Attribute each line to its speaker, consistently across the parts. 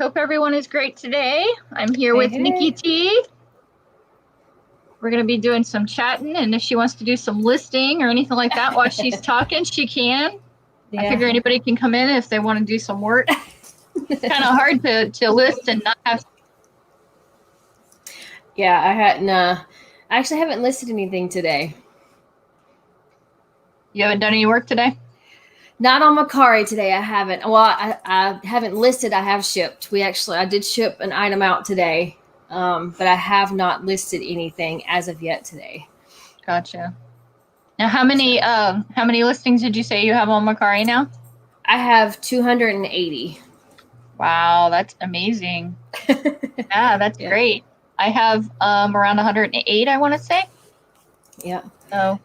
Speaker 1: Hope everyone is great today. I'm here
Speaker 2: Hey,
Speaker 1: with
Speaker 2: hey.
Speaker 1: Nikki T. We're going to be doing some chatting, and if she wants to do some listing or anything like that while she's talking, she can.
Speaker 2: Yeah.
Speaker 1: I figure anybody can come in if they want to do some work. It's kind of hard to list and not have.
Speaker 2: Yeah, I hadn't. I actually haven't listed anything today.
Speaker 1: You haven't done any work today?
Speaker 2: Not on Macari today. I haven't. Well, I haven't listed. I have shipped. I did ship an item out today, but I have not listed anything as of yet today.
Speaker 1: Gotcha. Now, how many listings did you say you have on Macari now?
Speaker 2: I have 280.
Speaker 1: Wow, that's amazing. Yeah, that's great. I have around 108, I want to say.
Speaker 2: Yeah.
Speaker 1: So,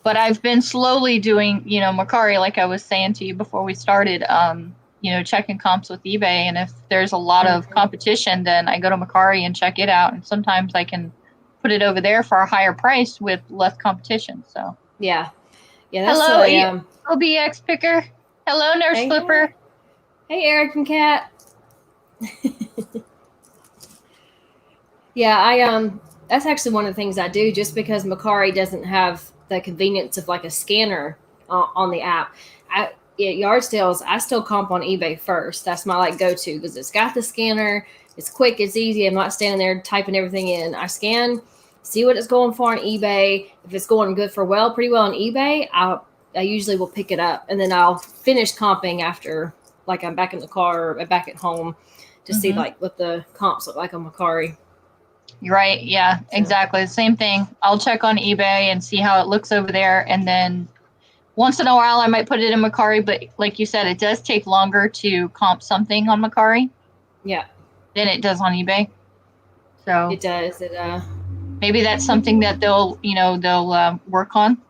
Speaker 1: but I've been slowly doing, Macari, like I was saying to you before we started, checking comps with eBay. And if there's a lot of competition, then I go to Macari and check it out. And sometimes I can put it over there for a higher price with less competition. So
Speaker 2: yeah.
Speaker 1: That's hello, OBX picker. Hello, Nurse Flipper.
Speaker 2: Hey, Eric and Kat. Yeah, that's actually one of the things I do, just because Macari doesn't have the convenience of like a scanner on the app. At yard sales, I still comp on eBay first. That's my go-to, because it's got the scanner. It's quick. It's easy. I'm not standing there typing everything in. I scan, see what it's going for on eBay. If it's going good for pretty well on eBay, I usually will pick it up, and then I'll finish comping after, I'm back in the car or back at home to see what the comps look like on Macari.
Speaker 1: You're right. Yeah, exactly. The same thing. I'll check on eBay and see how it looks over there. And then once in a while, I might put it in Macari. But like you said, it does take longer to comp something on Macari.
Speaker 2: Yeah.
Speaker 1: Than it does on eBay. So
Speaker 2: it does.
Speaker 1: Maybe that's something that they'll work on.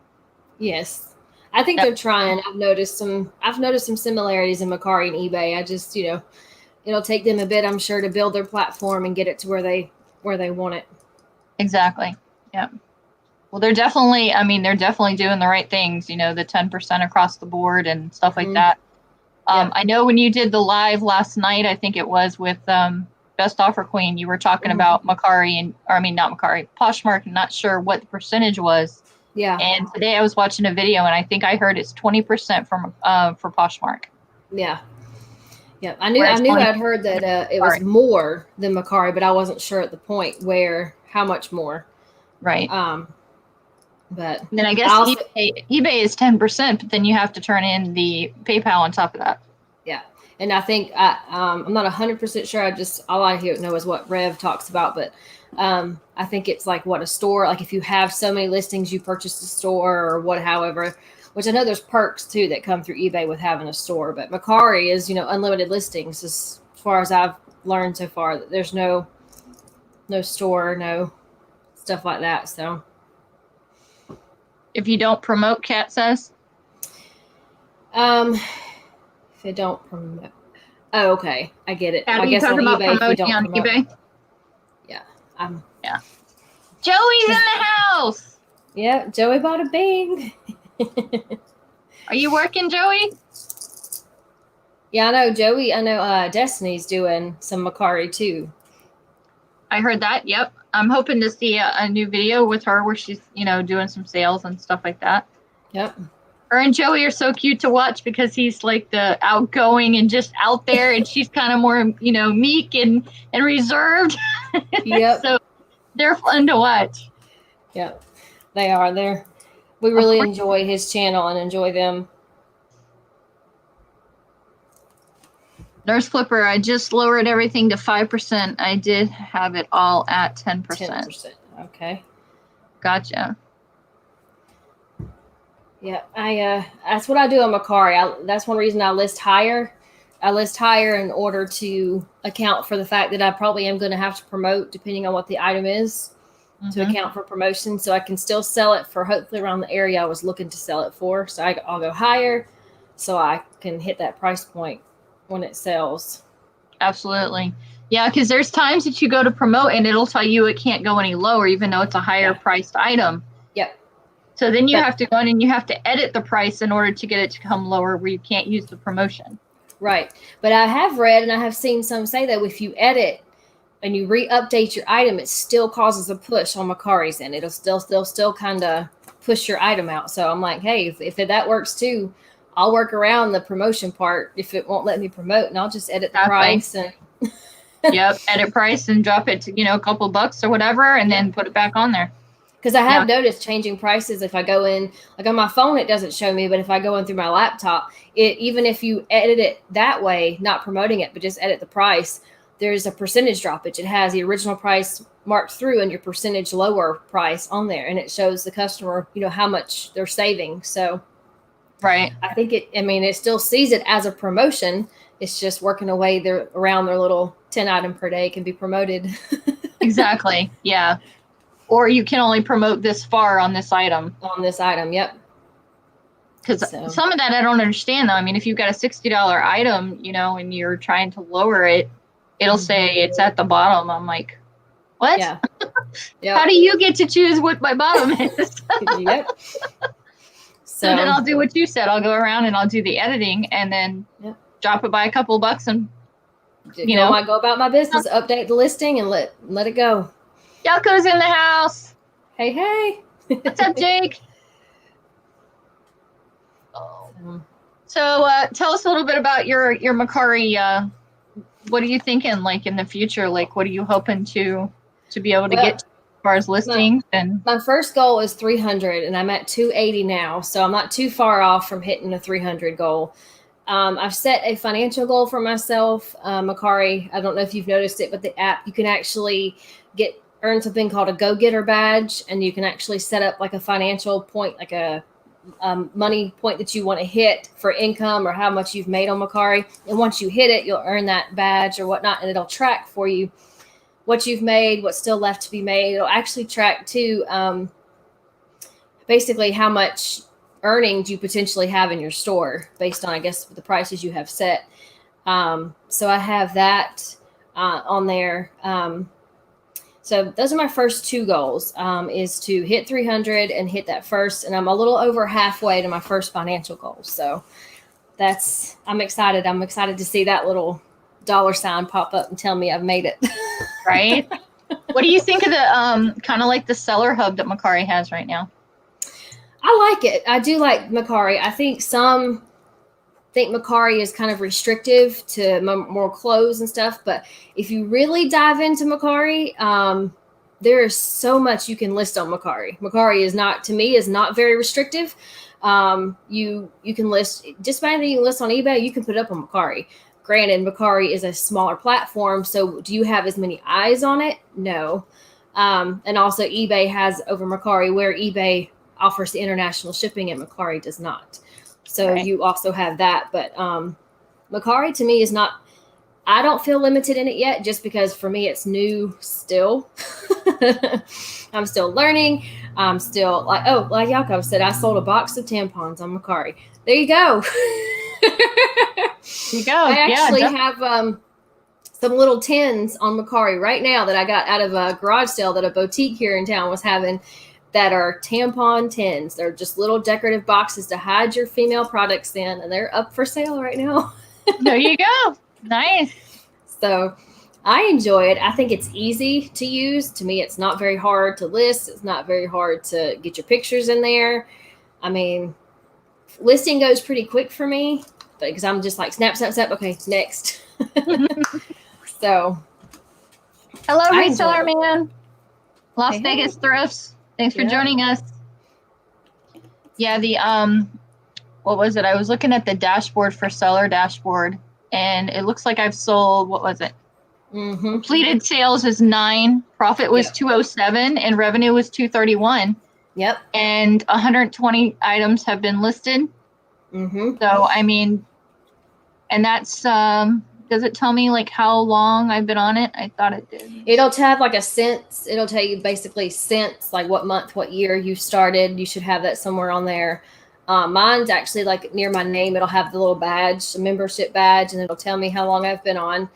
Speaker 2: Yes. I think they're trying. I've noticed some similarities in Macari and eBay. I just, it'll take them a bit, I'm sure, to build their platform and get it to where they want it.
Speaker 1: Exactly. Yeah. Well, they're definitely doing the right things, the 10% across the board and stuff like that. I know when you did the live last night, I think it was with Best Offer Queen, you were talking about Macari not Macari, Poshmark, not sure what the percentage was.
Speaker 2: Yeah.
Speaker 1: And today I was watching a video and I think I heard it's 20% for Poshmark.
Speaker 2: Yeah. Yeah, I knew I'd heard that it was more than Macari, but I wasn't sure at the point how much more.
Speaker 1: Right.
Speaker 2: But
Speaker 1: then I guess eBay is 10%, but then you have to turn in the PayPal on top of that.
Speaker 2: Yeah, and I think I'm not 100% sure. All I know is what Rev talks about, but I think it's a store. Like if you have so many listings, you purchase a store or however. Which I know there's perks too that come through eBay with having a store, but Macari is unlimited listings as far as I've learned so far. That there's no store, no stuff like that. So
Speaker 1: if you don't promote, Kat says.
Speaker 2: If you don't promote, oh okay, I get it.
Speaker 1: I guess on eBay, if you don't promote. eBay.
Speaker 2: Yeah,
Speaker 1: yeah. Joey's in the house.
Speaker 2: Yeah, Joey bought a Bing.
Speaker 1: Are you working, Joey?
Speaker 2: Yeah, I know Joey. I know Destiny's doing some Macari too.
Speaker 1: I heard that. Yep. I'm hoping to see a new video with her where she's, doing some sales and stuff like that.
Speaker 2: Yep.
Speaker 1: Her and Joey are so cute to watch because he's like the outgoing and just out there, and she's kind of more, meek and reserved.
Speaker 2: Yep.
Speaker 1: So they're fun to watch.
Speaker 2: Yep, they are. We really enjoy his channel and enjoy them.
Speaker 1: Nurse Flipper, I just lowered everything to 5%. I did have it all at 10%.
Speaker 2: 10%. Okay.
Speaker 1: Gotcha.
Speaker 2: Yeah, that's what I do on Macari. That's one reason I list higher. I list higher in order to account for the fact that I probably am going to have to promote depending on what the item is. To account for promotion, so I can still sell it for hopefully around the area I was looking to sell it for. So I'll go higher so I can hit that price point when it sells.
Speaker 1: Absolutely. Yeah, because there's times that you go to promote and it'll tell you it can't go any lower even though it's a higher priced item.
Speaker 2: Yep.
Speaker 1: So then you have to go in and you have to edit the price in order to get it to come lower where you can't use the promotion.
Speaker 2: Right. But I have read and I have seen some say that if you edit and you re-update your item, it still causes a push on Macari's end. They'll still kind of push your item out. So I'm like, hey, if that works too, I'll work around the promotion part if it won't let me promote, and I'll just edit the price and
Speaker 1: yep, edit price and drop it to, a couple bucks or whatever, and then put it back on there.
Speaker 2: Because I have noticed changing prices. If I go in, like on my phone, it doesn't show me, but if I go in through my laptop, even if you edit it that way, not promoting it, but just edit the price, there's a percentage droppage. It has the original price marked through and your percentage lower price on there, and it shows the customer, how much they're saving. So,
Speaker 1: right.
Speaker 2: I think it still sees it as a promotion. It's just working away around their little 10 item per day can be promoted.
Speaker 1: Exactly. Yeah. Or you can only promote this far on this item.
Speaker 2: On this item, yep.
Speaker 1: Because some of that I don't understand, though. I mean, if you've got a $60 item, and you're trying to lower it, it'll say it's at the bottom. I'm like, what?
Speaker 2: Yeah. Yep.
Speaker 1: How do you get to choose what my bottom is?
Speaker 2: Yep.
Speaker 1: So then I'll do what you said. I'll go around and I'll do the editing and then drop it by a couple bucks and,
Speaker 2: I go about my business, update the listing and let it go.
Speaker 1: Yelko's in the house.
Speaker 2: Hey.
Speaker 1: What's up, Jake? So tell us a little bit about your Macari. What are you thinking, like, in the future? Like, what are you hoping to be able to get to as far as listings?
Speaker 2: My first goal is 300, and I'm at 280 now, so I'm not too far off from hitting a 300 goal. I've set a financial goal for myself. Macari, I don't know if you've noticed it, but the app, you can actually earn something called a go-getter badge, and you can actually set up like a financial point, like a money point that you want to hit for income or how much you've made on Macari. And once you hit it, you'll earn that badge or whatnot, and it'll track for you what you've made, what's still left to be made. It'll actually track too, basically how much earnings you potentially have in your store based on, I guess, the prices you have set. So I have that on there. So those are my first two goals, is to hit 300 and hit that first. And I'm a little over halfway to my first financial goal. So I'm excited. I'm excited to see that little $sign pop up and tell me I've made it.
Speaker 1: Right. What do you think of the kind of like the seller hub that Macari has right now?
Speaker 2: I like it. I do like Macari. I think some think Macari is kind of restrictive to more clothes and stuff. But if you really dive into Macari, there is so much you can list on Macari. Macari is not very restrictive. You can list just about anything you can list on eBay, you can put it up on Macari. Granted, Macari is a smaller platform, so do you have as many eyes on it? No. And also eBay has over Macari, where eBay offers the international shipping and Macari does not. So you also have that. But Macari to me is not, I don't feel limited in it yet, just because for me it's new still. I'm still learning. I'm still like Jakob said, I sold a box of tampons on Macari. There you go.
Speaker 1: There you go.
Speaker 2: I actually have some little tins on Macari right now that I got out of a garage sale that a boutique here in town was having, that are tampon tins. They're just little decorative boxes to hide your female products in, and they're up for sale right now.
Speaker 1: There you go. Nice.
Speaker 2: So I enjoy it. I think it's easy to use. To me, it's not very hard to list. It's not very hard to get your pictures in there. I mean, listing goes pretty quick for me, but because I'm just like snap. Okay, next. So,
Speaker 1: hello, reseller man. Las Vegas Thrifts. Thanks for joining us. Yeah, the what was it? I was looking at the dashboard for seller dashboard, and it looks like I've sold, what was it? Completed sales is 9, profit was 207, and revenue was 231.
Speaker 2: Yep.
Speaker 1: And 120 items have been listed. So I mean, and that's does it tell me like how long I've been on it? I thought it did.
Speaker 2: It'll have like a since. It'll tell you basically since, like what month, what year you started. You should have that somewhere on there. Mine's actually like near my name. It'll have the little badge, a membership badge, and it'll tell me how long I've been on.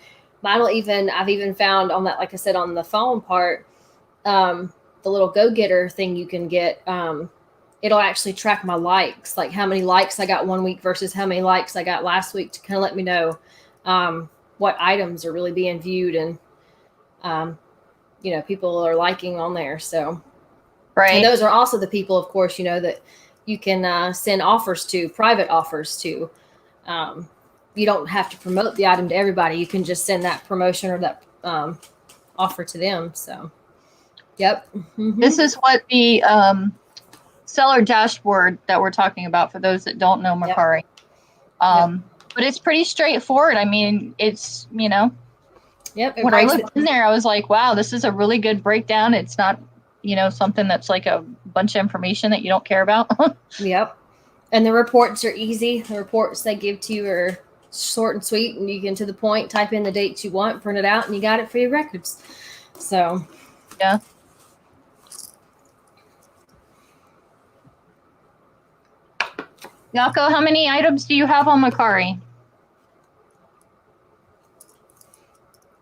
Speaker 2: I've even found on that, like I said, on the phone part, the little go-getter thing you can get. it'll actually track my likes, like how many likes I got one week versus how many likes I got last week, to kind of let me know what items are really being viewed and people are liking on there. So
Speaker 1: Right.
Speaker 2: and those are also the people, of course, that you can send offers to, private offers to. You don't have to promote the item to everybody. You can just send that promotion or that offer to them. So, yep. Mm-hmm.
Speaker 1: This is what the seller dashboard that we're talking about for those that don't know Mercari. Yep. But it's pretty straightforward. I mean, it's,
Speaker 2: Yep.
Speaker 1: When I looked in there, I was like, wow, this is a really good breakdown. It's not, something that's like a bunch of information that you don't care about.
Speaker 2: Yep. And the reports are easy. The reports they give to you are short and sweet, and you can, to the point, type in the dates you want, print it out, and you got it for your records. So,
Speaker 1: yeah. Yako, how many items do you have on Mercari?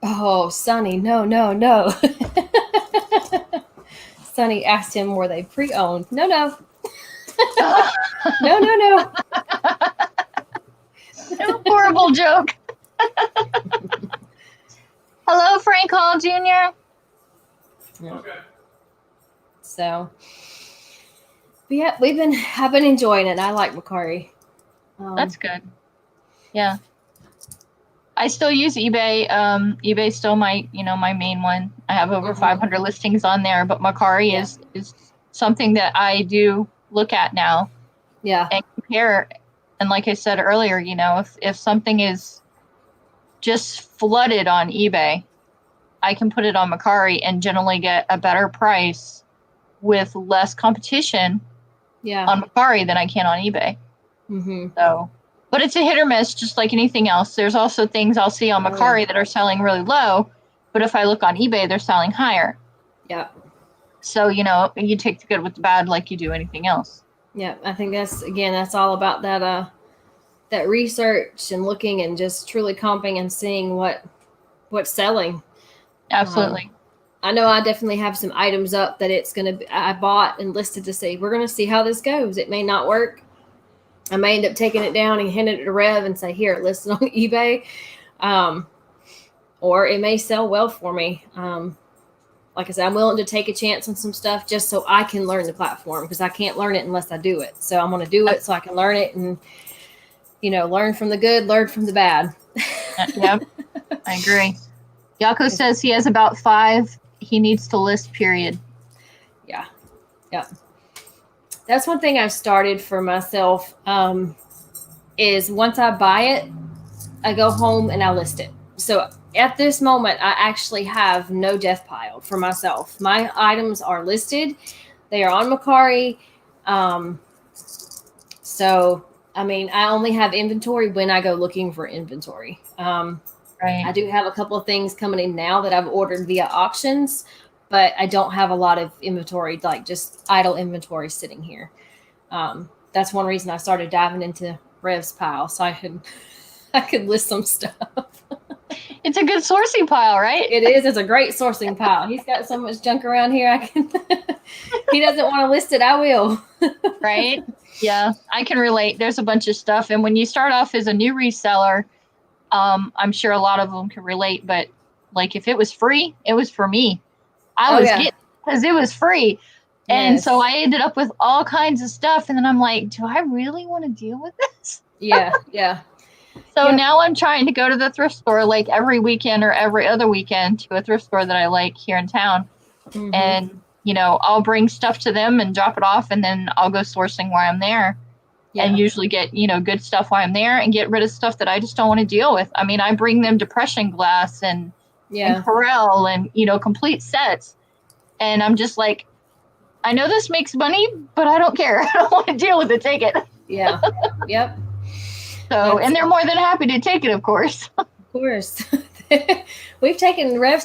Speaker 2: Oh, Sonny, no. Sonny asked him, were they pre-owned? No. No.
Speaker 1: Horrible joke. Hello, Frank Hall Jr.
Speaker 2: Yeah. Okay. So, but yeah, I've been enjoying it. I like Mercari.
Speaker 1: That's good. Yeah. I still use eBay. eBay's still my main one. I have over 500 listings on there, but Mercari is something that I do look at now.
Speaker 2: Yeah.
Speaker 1: And compare. And like I said earlier, if something is just flooded on eBay, I can put it on Mercari and generally get a better price with less competition on Mercari than I can on eBay.
Speaker 2: Mm-hmm.
Speaker 1: So, but it's a hit or miss, just like anything else. There's also things I'll see on Mercari that are selling really low, but if I look on eBay, they're selling higher.
Speaker 2: Yeah.
Speaker 1: So, you take the good with the bad like you do anything else.
Speaker 2: Yeah, I think that's all about that research and looking and just truly comping and seeing what's selling.
Speaker 1: Absolutely.
Speaker 2: I know I definitely have some items up that I bought and listed to see. We're going to see how this goes. It may not work. I may end up taking it down and handing it to Rev and say, here, list it on eBay. Or it may sell well for me. Like I said, I'm willing to take a chance on some stuff just so I can learn the platform, because I can't learn it unless I do it. So I'm going to do it so I can learn it and, learn from the good, learn from the bad.
Speaker 1: Yep, I agree. Yako says he has about 5 he needs to list, period.
Speaker 2: Yeah. Yep. That's one thing I've started for myself, is once I buy it, I go home and I list it. So at this moment, I actually have no death pile for myself. My items are listed. They are on Mercari. So, I mean, I only have inventory when I go looking for inventory.
Speaker 1: Right.
Speaker 2: I do have a couple of things coming in now that I've ordered via auctions, but I don't have a lot of inventory, like just idle inventory sitting here. That's one reason I started diving into Rev's pile, so I could list some stuff.
Speaker 1: It's a good sourcing pile, right?
Speaker 2: It is. It's a great sourcing pile. He's got so much junk around here. He doesn't want to list it. I will.
Speaker 1: Right? Yeah, I can relate. There's a bunch of stuff. And when you start off as a new reseller, I'm sure a lot of them can relate, but like if it was free, it was for me. I was getting, because it was free. And so I ended up with all kinds of stuff. And then I'm like, do I really want to deal with this?
Speaker 2: Yeah.
Speaker 1: So now I'm trying to go to the thrift store like every weekend or every other weekend to a thrift store that I like here in town.
Speaker 2: Mm-hmm.
Speaker 1: And, I'll bring stuff to them and drop it off, and then I'll go sourcing while I'm there. And usually get, good stuff while I'm there and get rid of stuff that I just don't want to deal with. I mean, I bring them depression glass and Corel and, complete sets. And I'm just like, I know this makes money, but I don't care. I don't want to deal with it. Take it.
Speaker 2: Yeah. Yep.
Speaker 1: So, and they're more than happy to take it, of course.
Speaker 2: Of course. Rev's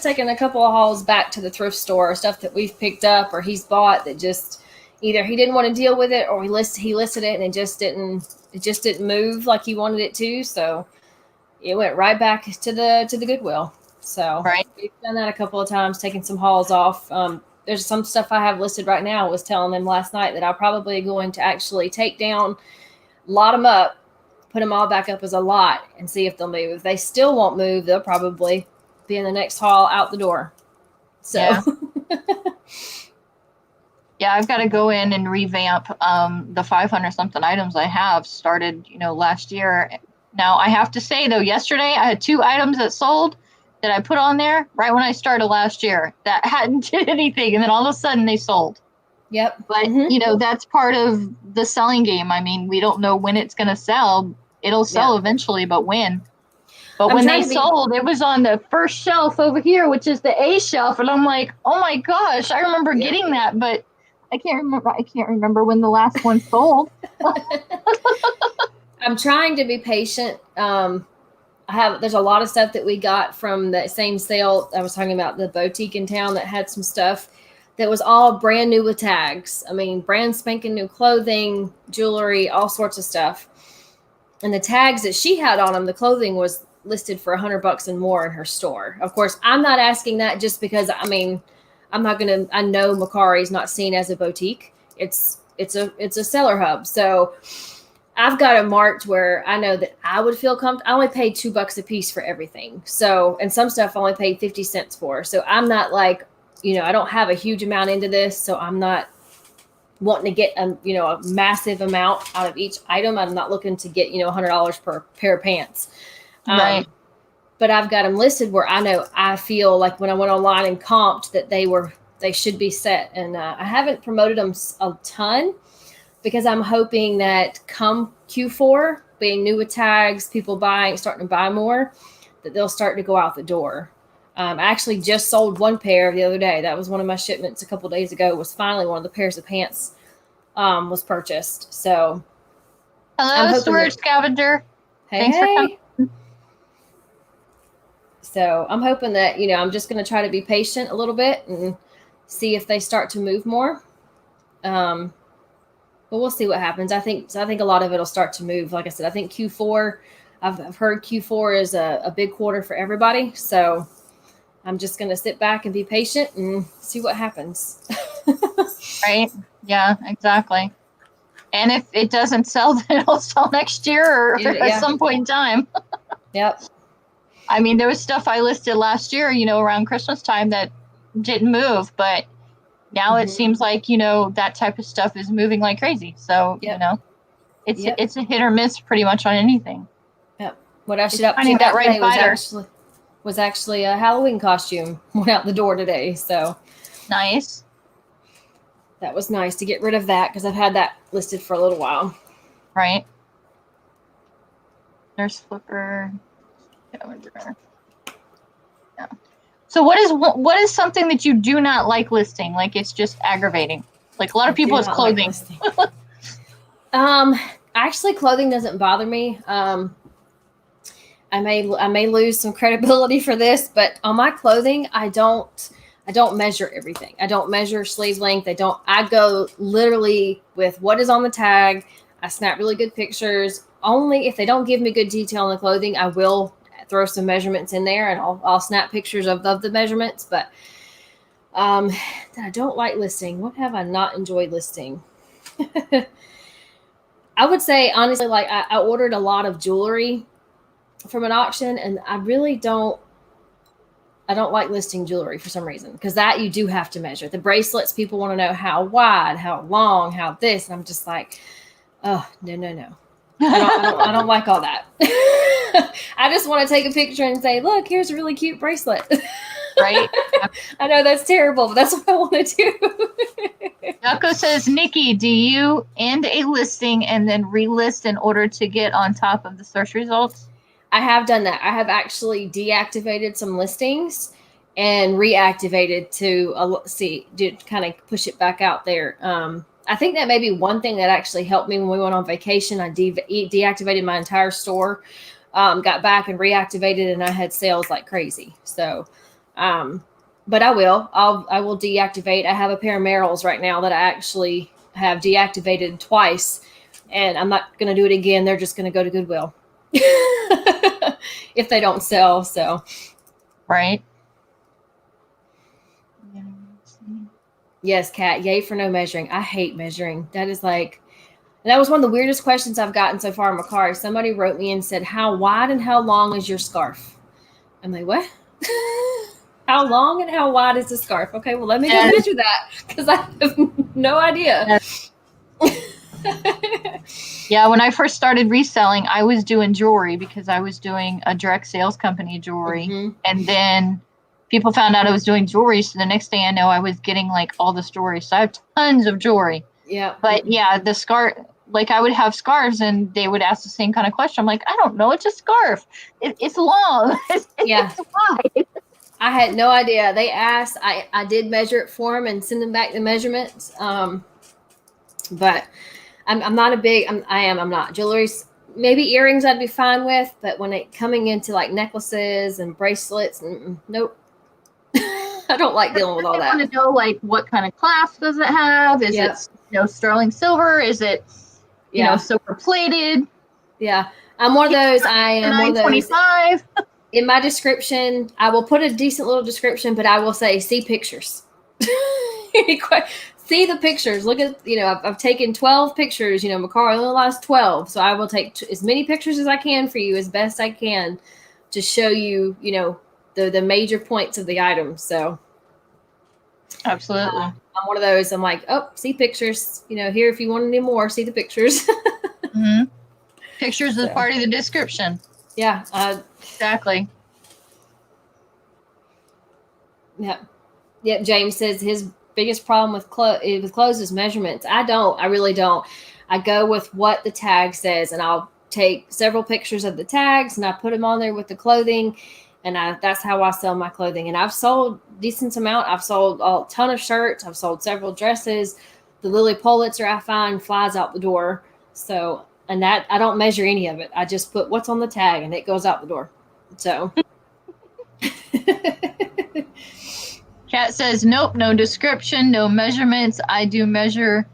Speaker 2: taken a couple of hauls back to the thrift store, stuff that we've picked up or he's bought that just either he didn't want to deal with it or he listed it and it just didn't move like he wanted it to. So it went right back to the Goodwill. So we've done that a couple of times, taking some hauls off. there's some stuff I have listed right now. I was telling them last night that I'm probably going to actually take down, lot them up, put them all back up as a lot, and see if they'll move. If they still won't move, they'll probably be in the next haul out the door. So
Speaker 1: Yeah. Yeah, I've got to go in and revamp the 500 something items I have started, last year. Now, I have to say, though, yesterday I had 2 items that sold that I put on there right when I started last year that hadn't did anything. And then all of a sudden they sold.
Speaker 2: Yep.
Speaker 1: But, that's part of the selling game. I mean, we don't know when it's going to sell. It'll sell eventually, but when? But when they sold, it was on the first shelf over here, which is the A shelf. And I'm like, oh, my gosh, I remember getting that. But I can't remember when the last one sold.
Speaker 2: I'm trying to be patient. There's a lot of stuff that we got from that same sale. I was talking about the boutique in town that had some stuff that was all brand new with tags. I mean, brand spanking new clothing, jewelry, all sorts of stuff. And the tags that she had on them, the clothing was listed for $100 and more in her store. Of course, I'm not asking that just because, I know Macari's not seen as a boutique. It's a seller hub. So I've got it marked where I know that I would feel comfortable. I only paid $2 a piece for everything. So, and some stuff I only paid 50 cents for. So I'm not like, I don't have a huge amount into this. So I'm not wanting to get a massive amount out of each item. I'm not looking to get, $100 per pair of pants.
Speaker 1: Right.
Speaker 2: But I've got them listed where I feel like when I went online and comped that they should be set. And I haven't promoted them a ton because I'm hoping that come Q4, being new with tags, people starting to buy more, that they'll start to go out the door. I actually just sold 1 pair the other day. That was one of my shipments a couple days ago. Was finally one of the pairs of pants was purchased. So,
Speaker 1: hello, storage scavenger.
Speaker 2: Thanks for coming. So I'm hoping that I'm just going to try to be patient a little bit and see if they start to move more. But we'll see what happens. I think a lot of it'll start to move. Like I said, I think Q4. I've heard Q4 is a big quarter for everybody. So I'm just going to sit back and be patient and see what happens.
Speaker 1: Right. Yeah, exactly. And if it doesn't sell, then it'll sell next year or at some point in time.
Speaker 2: Yep.
Speaker 1: I mean, there was stuff I listed last year, around Christmas time that didn't move, but now it seems like, that type of stuff is moving like crazy. So, it's a hit or miss pretty much on anything.
Speaker 2: Yep. What I should up to that right was actually a Halloween costume went out the door today. So
Speaker 1: nice.
Speaker 2: That was nice to get rid of that because I've had that listed for a little while.
Speaker 1: Right. Nurse flipper. Yeah. So what is something that you do not like listing? Like it's just aggravating. Like a lot of people, it's clothing.
Speaker 2: Actually, clothing doesn't bother me. I may lose some credibility for this, but on my clothing, I don't measure everything. I don't measure sleeve length. I go literally with what is on the tag. I snap really good pictures. Only if they don't give me good detail on the clothing, I will throw some measurements in there and I'll snap pictures of the measurements. But that I don't like listing. What have I not enjoyed listing? I would say, honestly, like I ordered a lot of jewelry from an auction and I don't like listing jewelry for some reason because that you do have to measure. The bracelets, people want to know how wide, how long, how this. And I'm just like, oh, no. I don't like all that. I just want to take a picture and say, look, here's a really cute bracelet.
Speaker 1: Right.
Speaker 2: I know that's terrible, but that's what I want to do.
Speaker 1: Yako says, Nikki, do you end a listing and then relist in order to get on top of the search results?
Speaker 2: I have done that. I have actually deactivated some listings and reactivated to kind of push it back out there. I think that may be one thing that actually helped me when we went on vacation. I deactivated my entire store, got back and reactivated, and I had sales like crazy. So, but I will deactivate. I have a pair of Merrills right now that I actually have deactivated twice, and I'm not going to do it again. They're just going to go to Goodwill if they don't sell. So,
Speaker 1: right.
Speaker 2: Yes, Kat. Yay for no measuring. I hate measuring. That is like, and that was one of the weirdest questions I've gotten so far in my car. Somebody wrote me and said, "How wide and how long is your scarf?" I'm like, "What? How long and how wide is the scarf?" Okay, well, let me go measure that because I have no idea.
Speaker 1: Yeah, when I first started reselling, I was doing jewelry because I was doing a direct sales company jewelry.
Speaker 2: Mm-hmm.
Speaker 1: And then people found out I was doing jewelry. So the next thing I know, I was getting like all the stories. So I have tons of jewelry.
Speaker 2: Yeah.
Speaker 1: But yeah, the scarf, like I would have scarves and they would ask the same kind of question. I'm like, I don't know. It's a scarf. It's long. It's wide.
Speaker 2: I had no idea. They asked. I did measure it for them and send them back the measurements. But I'm not a big. I'm not jewelry. Maybe earrings I'd be fine with, but when it coming into like necklaces and bracelets, nope. I don't like dealing with all that.
Speaker 1: I want to know like what kind of clasp does it have? Is it sterling silver? Is it silver plated?
Speaker 2: Yeah, I'm one of those. I am one of those.
Speaker 1: 925.
Speaker 2: In my description, I will put a decent little description, but I will say, see pictures. See the pictures. Look at, I've taken 12 pictures. Makari only allows 12. So I will take as many pictures as I can for you as best I can to show you, the major points of the item. So
Speaker 1: absolutely.
Speaker 2: I'm one of those. I'm like, oh, see pictures. Here, if you want any more, see the pictures.
Speaker 1: Mm-hmm. Pictures is part of the description.
Speaker 2: Yeah.
Speaker 1: Exactly.
Speaker 2: Yeah. Yep. James says his biggest problem with clothes is measurements. I really don't. I go with what the tag says, and I'll take several pictures of the tags and I put them on there with the clothing, and that's how I sell my clothing. And I've sold decent amount. I've sold a ton of shirts. I've sold several dresses. The Lily Pulitzer I find flies out the door. So, and that I don't measure any of it. I just put what's on the tag and it goes out the door. So.
Speaker 1: Kat says, nope, no description, no measurements. I do measure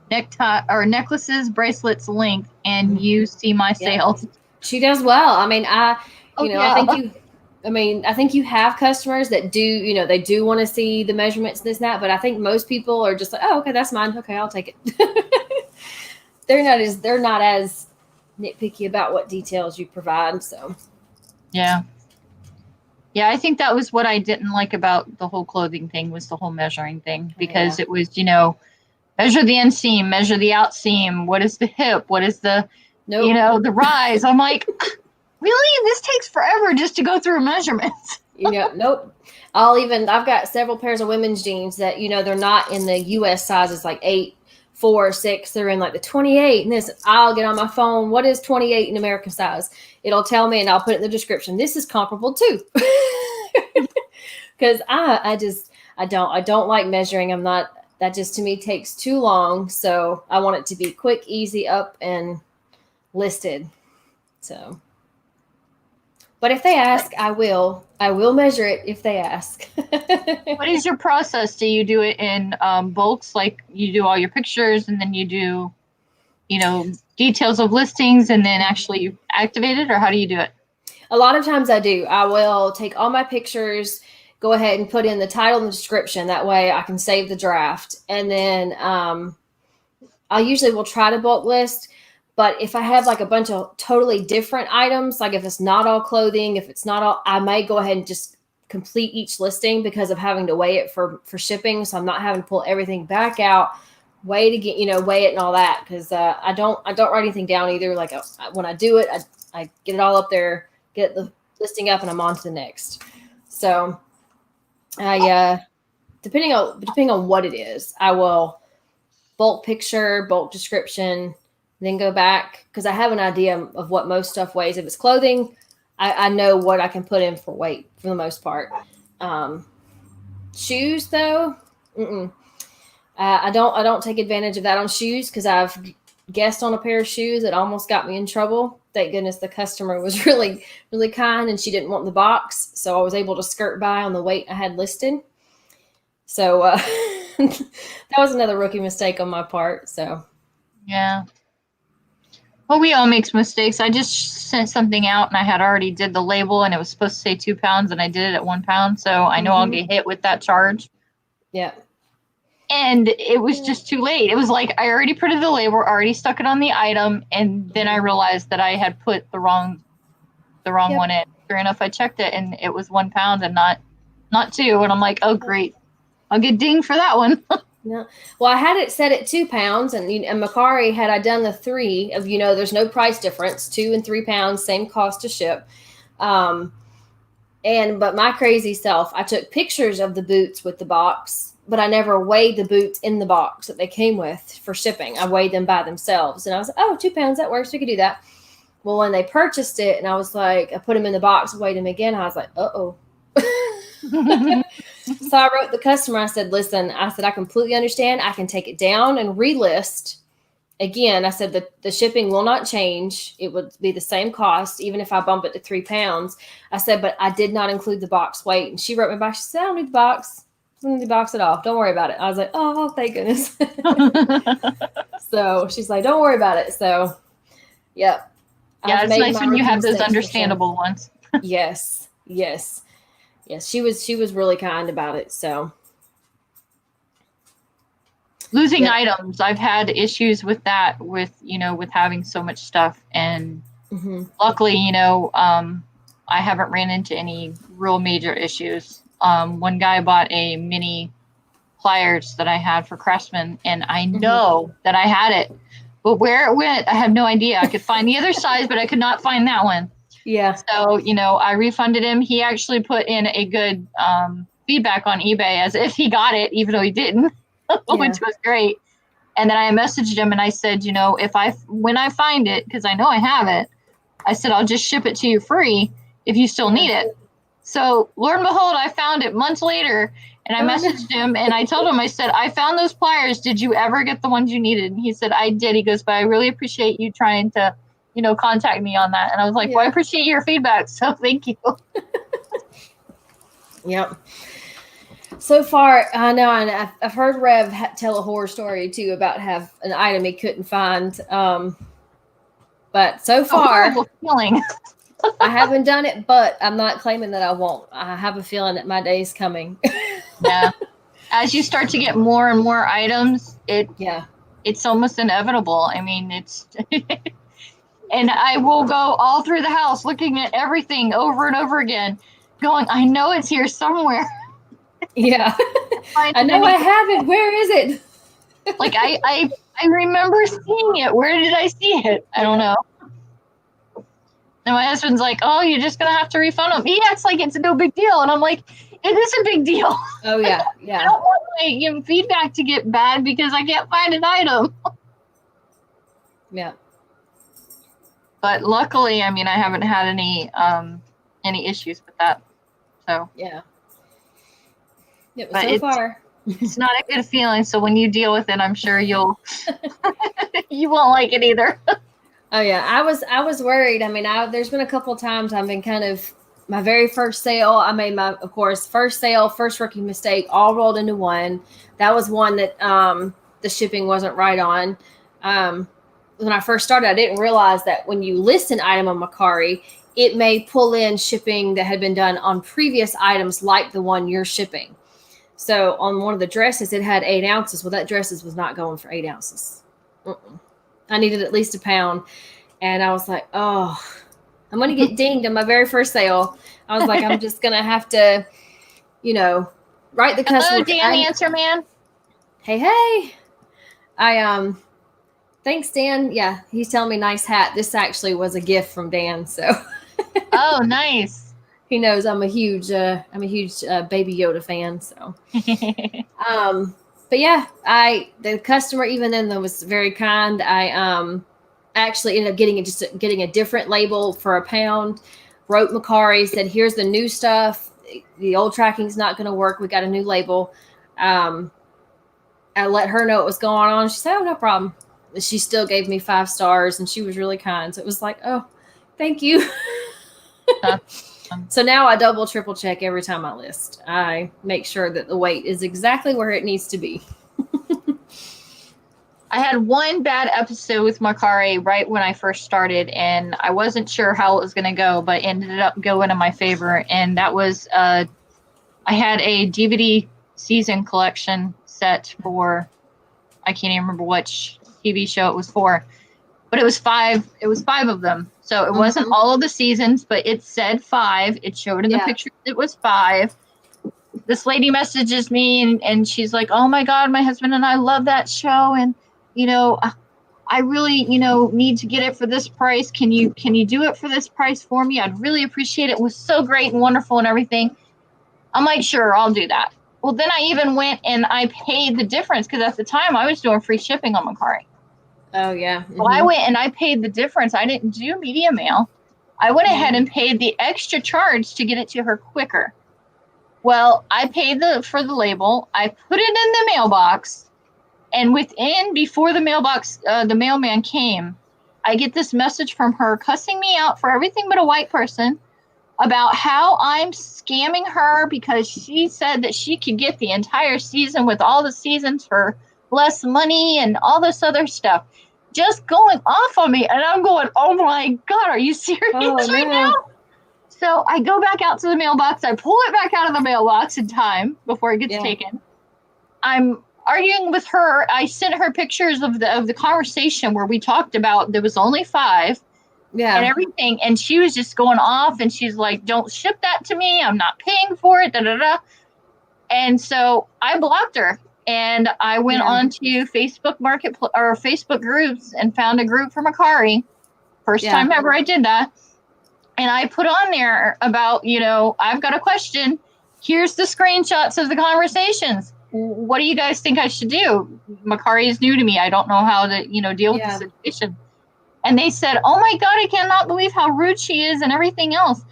Speaker 1: necktie or necklaces, bracelets, length, and you see my sales.
Speaker 2: She does well. I mean, I think you have customers that do, they do want to see the measurements, this and that, but I think most people are just like, oh, okay, that's mine. Okay, I'll take it. They're not as nitpicky about what details you provide. So
Speaker 1: yeah, I think that was what I didn't like about the whole clothing thing was the whole measuring thing, because it was, measure the inseam, measure the outseam. What is the hip? What is the, the rise? I'm like, really? This takes forever just to go through measurements.
Speaker 2: Nope. I've got several pairs of women's jeans that, they're not in the US sizes, like 8, 4, 6. They're in like the 28. And I'll get on my phone. What is 28 in American size? It'll tell me, and I'll put it in the description. This is comparable too. Because I don't like measuring. That just to me takes too long. So I want it to be quick, easy, up and listed. So, but if they ask, I will measure it if they ask.
Speaker 1: What is your process? Do you do it in bulks? Like you do all your pictures and then you do, details of listings and then actually you activate it, or how do you do it?
Speaker 2: A lot of times I do. I will take all my pictures, go ahead and put in the title and the description. That way I can save the draft. And then I usually will try to bulk list. But if I have like a bunch of totally different items, like if it's not all clothing, if it's not all, I may go ahead and just complete each listing because of having to weigh it for shipping. So I'm not having to pull everything back out, weigh it and all that. Because I don't write anything down either. Like when I do it, I get it all up there, get the listing up, and I'm on to the next. So depending on what it is, I will bulk picture, bulk description, then go back because I have an idea of what most stuff weighs. If it's clothing, I know what I can put in for weight for the most part. Shoes though, I don't take advantage of that on shoes because I've guessed on a pair of shoes that almost got me in trouble. Thank goodness the customer was really, really kind and she didn't want the box. So I was able to skirt by on the weight I had listed. So that was another rookie mistake on my part. So
Speaker 1: yeah. Well, we all make mistakes. I just sent something out and I had already did the label and it was supposed to say 2 pounds and I did it at 1 pound. So I know I'll get hit with that charge.
Speaker 2: Yeah.
Speaker 1: And it was just too late. It was like I already printed the label, already stuck it on the item, and then I realized that I had put the wrong one in. Sure enough, I checked it, and it was 1 pound and not 2. And I'm like, oh great, I'll get dinged for that one.
Speaker 2: No. Well, I had it set at 2 pounds, and Macari, had I done the 3 of, there's no price difference, 2 and 3 pounds, same cost to ship. But my crazy self, I took pictures of the boots with the box, but I never weighed the boots in the box that they came with for shipping. I weighed them by themselves, and I was like, oh, 2 pounds, that works. We could do that. Well, when they purchased it, and I was like, I put them in the box, weighed them again. I was like, uh-oh. So I wrote the customer. I said, listen, I completely understand. I can take it down and relist. Again, I said that the shipping will not change. It would be the same cost, even if I bump it to 3 pounds. I said, but I did not include the box weight. And she wrote me back. She said, I don't need the box. I don't need the box at all. Don't worry about it. I was like, oh, thank goodness. So she's like, don't worry about it. So, yep.
Speaker 1: Yeah, it's nice when you have those understandable ones.
Speaker 2: Yes. She was really kind about it. So
Speaker 1: losing items, I've had issues with that, with having so much stuff, and luckily, I haven't ran into any real major issues. One guy bought a mini pliers that I had for Craftsman, and I know that I had it, but where it went, I have no idea. I could find the other size, but I could not find that one.
Speaker 2: Yeah.
Speaker 1: So, I refunded him. He actually put in a good feedback on eBay as if he got it, even though he didn't, which was great. And then I messaged him and I said, when I find it, because I know I have it, I said, I'll just ship it to you free if you still need it. So lo and behold, I found it months later, and I messaged him and I told him, I said, I found those pliers. Did you ever get the ones you needed? And he said, I did. He goes, but I really appreciate you trying to contact me on that. And I was like, well, I appreciate your feedback. So thank you.
Speaker 2: Yep. So far, I know, and I've heard Rev tell a horror story too about have an item he couldn't find. But so far,
Speaker 1: feeling.
Speaker 2: I haven't done it, but I'm not claiming that I won't. I have a feeling that my day is coming.
Speaker 1: Yeah. As you start to get more and more items, it's almost inevitable. I mean, it's and I will go all through the house looking at everything over and over again, going, I know it's here somewhere.
Speaker 2: Yeah. I know I have it. Where is it?
Speaker 1: Like I remember seeing it. Where did I see it? I don't know. And my husband's like, oh, you're just going to have to refund them. He acts like it's no big deal. And I'm like, it is a big deal.
Speaker 2: Oh, yeah.
Speaker 1: I don't want my feedback to get bad because I can't find an item.
Speaker 2: Yeah.
Speaker 1: But luckily, I mean, I haven't had any issues with that. So
Speaker 2: yeah. So far,
Speaker 1: it's not a good feeling. So when you deal with it, I'm sure you won't like it either.
Speaker 2: Oh yeah, I was worried. I mean, there's been a couple of times I've been kind of my very first sale. I made my, of course, first sale, first rookie mistake, all rolled into one. That was one that the shipping wasn't right on. When I first started, I didn't realize that when you list an item on Macari, it may pull in shipping that had been done on previous items like the one you're shipping. So on one of the dresses, it had 8 ounces. Well, that dresses was not going for 8 ounces. I needed at least a pound. And I was like, oh, I'm going to get dinged on my very first sale. I was like, I'm just going to have to, write the customer.
Speaker 1: Hello, Dan, the answer man.
Speaker 2: Hey. Thanks, Dan. Yeah, he's telling me nice hat. This actually was a gift from Dan. So.
Speaker 1: Oh, nice.
Speaker 2: He knows I'm a huge Baby Yoda fan. So, but yeah, the customer even then was very kind. I actually ended up getting a different label for a pound. Wrote Macari, said, here's the new stuff. The old tracking's not going to work. We got a new label. I let her know what was going on. She said, oh, no problem. She still gave me 5 stars, and she was really kind. So it was like, oh, thank you. So now I double, triple check every time I list. I make sure that the weight is exactly where it needs to be.
Speaker 1: I had one bad episode with Macari right when I first started, and I wasn't sure how it was going to go, but ended up going in my favor. And that was, I had a DVD season collection set for, I can't even remember which TV show it was for, but it was 5 of them. So it wasn't all of the seasons, but it said 5. It showed in the picture it was 5. This lady messages me and she's like, oh my God, my husband and I love that show. And, I really, need to get it for this price. Can you do it for this price for me? I'd really appreciate it. It was so great and wonderful and everything. I'm like, sure, I'll do that. Well, then I even went and I paid the difference because at the time I was doing free shipping on Macari.
Speaker 2: Oh, yeah.
Speaker 1: So I went and I paid the difference. I didn't do media mail. I went ahead and paid the extra charge to get it to her quicker. Well, I paid for the label. I put it in the mailbox. And before the mailman came, I get this message from her cussing me out for everything but a white person about how I'm scamming her because she said that she could get the entire season with all the seasons for less money and all this other stuff. Just going off on me. And I'm going, oh my God, are you serious right now? So I go back out to the mailbox. I pull it back out of the mailbox in time before it gets taken. I'm arguing with her. I sent her pictures of the conversation where we talked about there was only 5 and everything. And she was just going off and she's like, don't ship that to me. I'm not paying for it. Da, da, da. And so I blocked her and I went on to Facebook or Facebook groups and found a group for Macari. First time ever I did that. And I put on there about, I've got a question. Here's the screenshots of the conversations. What do you guys think I should do? Macari is new to me. I don't know how to, deal with the situation. And they said, oh my God, I cannot believe how rude she is and everything else.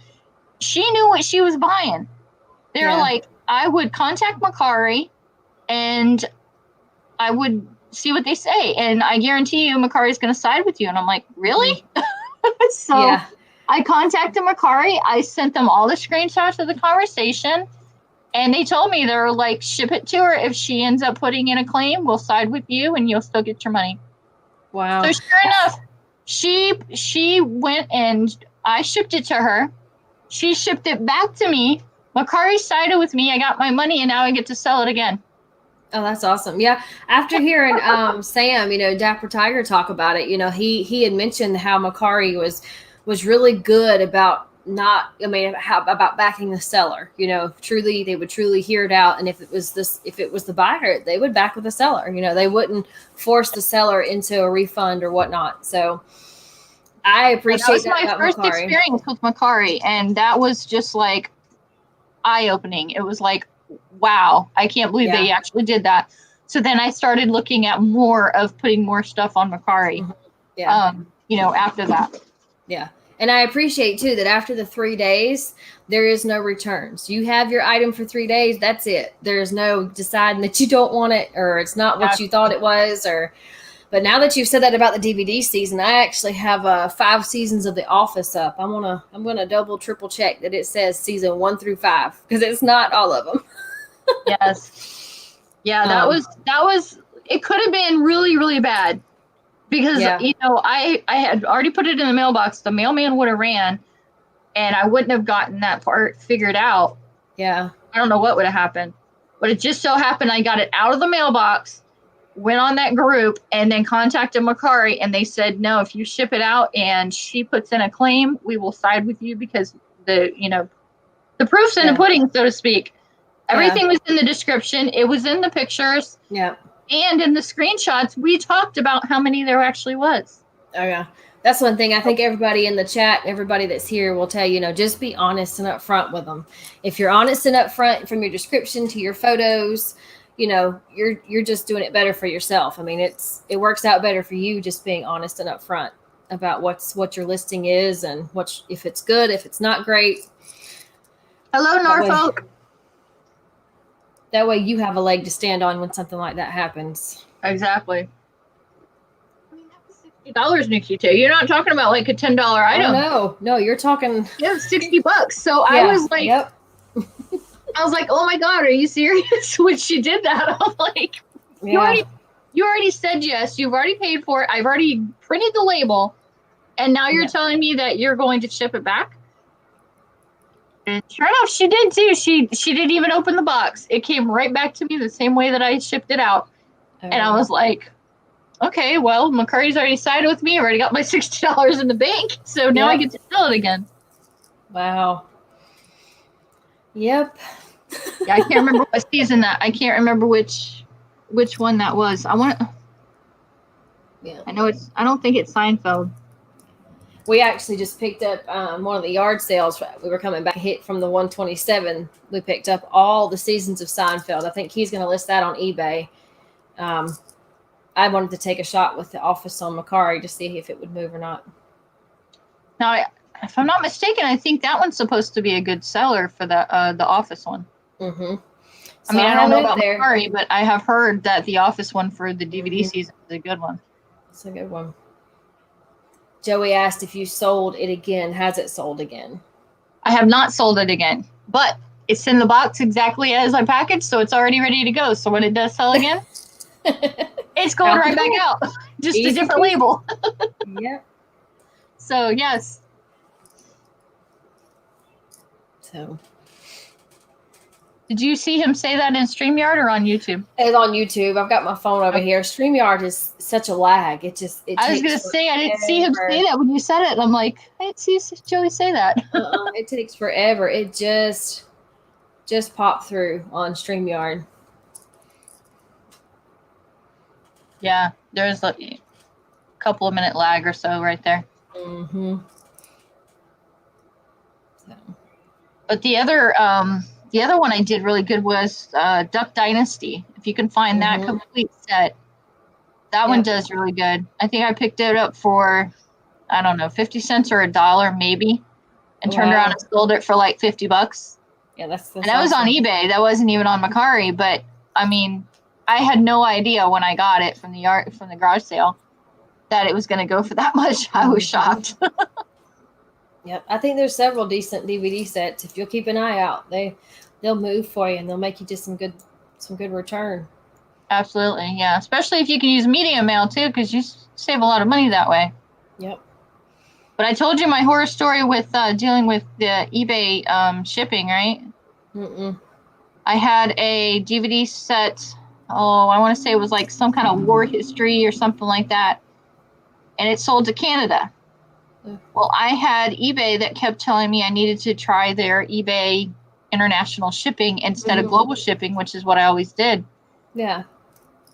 Speaker 1: She knew what she was buying. They're like, I would contact Macari and I would see what they say. And I guarantee you Macari is going to side with you. And I'm like, really? So I contacted Macari. I sent them all the screenshots of the conversation. And they told me, they're like, ship it to her. If she ends up putting in a claim, we'll side with you and you'll still get your money.
Speaker 2: Wow.
Speaker 1: So sure enough, she went and I shipped it to her. She shipped it back to me. Macari sided with me. I got my money and now I get to sell it again.
Speaker 2: Oh, that's awesome. Yeah. After hearing Sam, Dapper Tiger talk about it, he had mentioned how Macari was really good about about backing the seller, truly, they would truly hear it out. And if it was the buyer, they would back with the seller, they wouldn't force the seller into a refund or whatnot. So I appreciate that.
Speaker 1: That was my first experience with Macari. And that was just like eye-opening. It was like, wow, I can't believe they actually did that. So then I started looking at putting more stuff on Macari, after that.
Speaker 2: Yeah. And I appreciate too that after the 3 days, there is no returns. You have your item for 3 days. That's it. There's no deciding that you don't want it or it's not what you thought it was. But now that you've said that about the DVD season, I actually have 5 seasons of The Office up. I'm gonna double triple check that it says season 1 through 5 because it's not all of them.
Speaker 1: Yes. Yeah, that was. It could have been really, really bad. Because, I had already put it in the mailbox. The mailman would have ran, and I wouldn't have gotten that part figured out.
Speaker 2: Yeah.
Speaker 1: I don't know what would have happened. But it just so happened I got it out of the mailbox, went on that group, and then contacted Macari, and they said, no, if you ship it out and she puts in a claim, we will side with you because the proof's in the pudding, so to speak. Everything was in the description. It was in the pictures.
Speaker 2: Yeah.
Speaker 1: And in the screenshots, we talked about how many there actually was.
Speaker 2: Oh, yeah. That's one thing I think everybody in the chat, everybody that's here will tell you, just be honest and upfront with them. If you're honest and upfront from your description to your photos, you're just doing it better for yourself. I mean, it works out better for you just being honest and upfront about what your listing is and if it's good, if it's not great.
Speaker 1: Hello, Norfolk.
Speaker 2: That way you have a leg to stand on when something like that happens.
Speaker 1: Exactly. I mean, that was $60, Nikki T. You're not talking about like a $10 item.
Speaker 2: Oh, no, you're talking.
Speaker 1: $60. So I was like, I was like, oh my God, are you serious? When she did that, I'm like, you already said yes. You've already paid for it. I've already printed the label. And now you're telling me that you're going to ship it back? And sure enough, she did too. She didn't even open the box. It came right back to me the same way that I shipped it out.
Speaker 2: Oh,
Speaker 1: And I was like, okay, well, McCurry's already sided with me. I already got my $60 in the bank. So now I get to sell it again.
Speaker 2: wow. Yep.
Speaker 1: Yeah, I can't remember what season that. I can't remember which one that was.
Speaker 2: Yeah.
Speaker 1: I don't think it's Seinfeld.
Speaker 2: We actually just picked up one of the yard sales. We were coming back hit from the 127. We picked up all the seasons of Seinfeld. I think he's going to list that on eBay. I wanted to take a shot with the Office on Macari to see if it would move or not.
Speaker 1: Now, if I'm not mistaken, I think that one's supposed to be a good seller for the Office one.
Speaker 2: Mm-hmm.
Speaker 1: I mean, I don't know about Macari, but I have heard that the Office one for the DVD season is a good one.
Speaker 2: It's a good one. Joey asked if you sold it again. Has it sold again?
Speaker 1: I have not sold it again, but it's in the box exactly as I packaged, so it's already ready to go. So when it does sell again, it's going right back out. Just a different label.
Speaker 2: Yep.
Speaker 1: So, yes.
Speaker 2: So,
Speaker 1: did you see him say that in StreamYard or on YouTube?
Speaker 2: It's on YouTube. I've got my phone over here. StreamYard is such a lag. I was
Speaker 1: going to say, I didn't see him say that when you said it. I'm like, I didn't see Joey say that.
Speaker 2: It takes forever. It just popped through on StreamYard.
Speaker 1: Yeah, there's a couple of minute lag or so right there.
Speaker 2: Mm-hmm. So.
Speaker 1: But the other one I did really good was Duck Dynasty. If you can find that complete set, that one does really good. I think I picked it up for, I don't know, 50 cents or $1 maybe, and turned around and sold it for like $50.
Speaker 2: Yeah, that's
Speaker 1: and that was on eBay. That wasn't even on Macari. But I mean, I had no idea when I got it from the garage sale that it was going to go for that much. I was shocked.
Speaker 2: Yep, I think there's several decent DVD sets. If you'll keep an eye out, they'll move for you and they'll make you just some good return.
Speaker 1: Absolutely, yeah. Especially if you can use medium mail too, because you save a lot of money that way.
Speaker 2: Yep.
Speaker 1: But I told you my horror story with dealing with the eBay shipping, right?
Speaker 2: Mm-mm.
Speaker 1: I had a DVD set. Oh, I want to say it was like some kind of war history or something like that, and it sold to Canada. Well, I had eBay that kept telling me I needed to try their eBay international shipping instead of global shipping, which is what I always did.
Speaker 2: Yeah.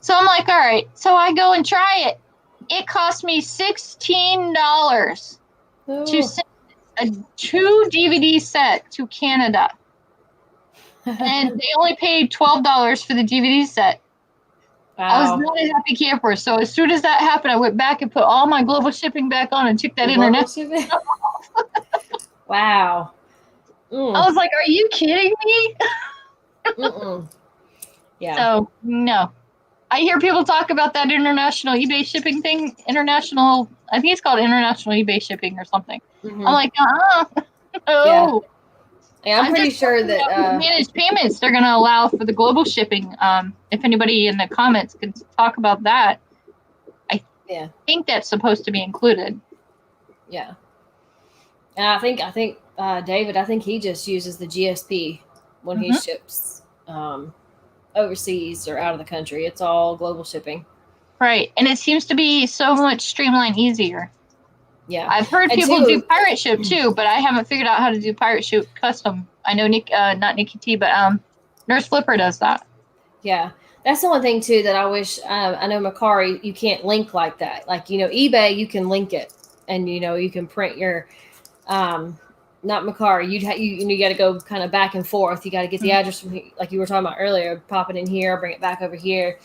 Speaker 1: So I'm like, all right. So I go and try it. It cost me $16 to send a 2 DVD set to Canada. And they only paid $12 for the DVD set. Wow. I was not a happy camper. So as soon as that happened, I went back and put all my global shipping back on and took that internet off.
Speaker 2: Wow.
Speaker 1: I was like, are you kidding me?
Speaker 2: Yeah.
Speaker 1: So, no. I hear people talk about that international eBay shipping thing. I think it's called international eBay shipping or something. I'm like, no.
Speaker 2: Yeah, I'm pretty sure that
Speaker 1: managed payments they're going to allow for the global shipping. If anybody in the comments can talk about that, I think that's supposed to be included.
Speaker 2: Yeah, and I think David, I think he just uses the GSP when he ships overseas or out of the country. It's all global shipping.
Speaker 1: Right, and it seems to be so much streamlined, easier.
Speaker 2: Yeah,
Speaker 1: I've heard people do pirate ship too, but I haven't figured out how to do pirate ship custom. I know not Nikki T, but Nurse Flipper does that.
Speaker 2: Yeah, that's the one thing too that I wish. I know Macari, you can't link like that. Like eBay, you can link it, and you can print your. Not Macari. You got to go kind of back and forth. You got to get the address from like you were talking about earlier. Pop it in here, bring it back over here.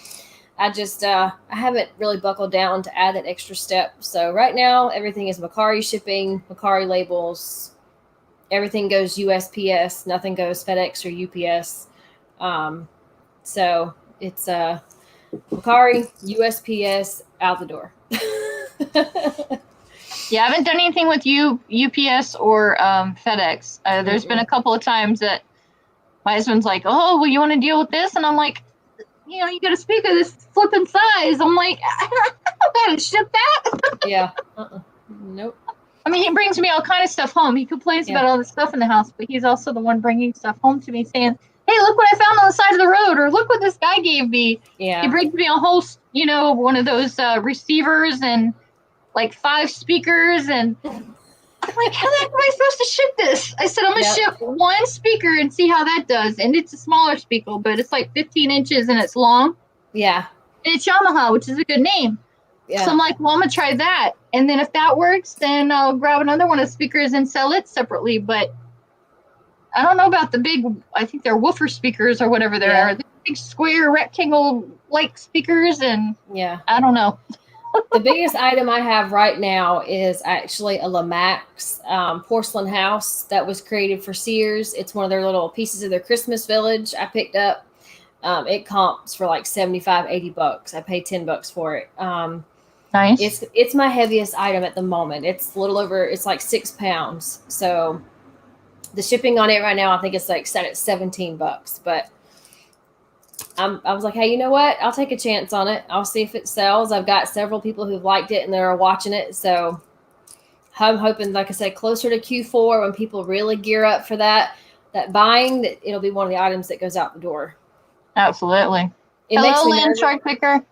Speaker 2: I just I haven't really buckled down to add that extra step. So right now everything is Macari shipping, Macari labels. Everything goes USPS. Nothing goes FedEx or UPS. So it's Macari, USPS, out the door.
Speaker 1: Yeah, I haven't done anything with UPS or FedEx. There's been a couple of times that my husband's like, "Oh, well, you want to deal with this?" And I'm like, you got to speak of this flipping size. I'm like, I don't know how to ship that.
Speaker 2: Yeah. Nope.
Speaker 1: I mean, he brings me all kind of stuff home. He complains about all the stuff in the house, but he's also the one bringing stuff home to me saying, hey, look what I found on the side of the road, or look what this guy gave me.
Speaker 2: Yeah.
Speaker 1: He brings me a whole, one of those receivers and like 5 speakers. And I'm like, how the heck am I supposed to ship this? I said, I'm going to ship 1 speaker and see how that does. And it's a smaller speaker, but it's like 15 inches and it's long.
Speaker 2: Yeah.
Speaker 1: And it's Yamaha, which is a good name. Yeah. So I'm like, well, I'm going to try that. And then if that works, then I'll grab another one of the speakers and sell it separately. But I don't know about the big, I think they're woofer speakers or whatever they are. The big square rectangle-like speakers. And I don't know.
Speaker 2: The biggest item I have right now is actually a Lamax porcelain house that was created for Sears. It's one of their little pieces of their Christmas village I picked up. It comps for like $75-$80. I paid $10 for it.
Speaker 1: Nice.
Speaker 2: It's my heaviest item at the moment. It's a little over, it's like 6 pounds. So the shipping on it right now, I think it's like set at $17. But I was like, hey, you know what? I'll take a chance on it. I'll see if it sells. I've got several people who've liked it and they're watching it. So I'm hoping, like I said, closer to Q4 when people really gear up for that buying, that it'll be one of the items that goes out the door.
Speaker 1: Absolutely.
Speaker 2: Hello,
Speaker 1: Lynn Shark Picker.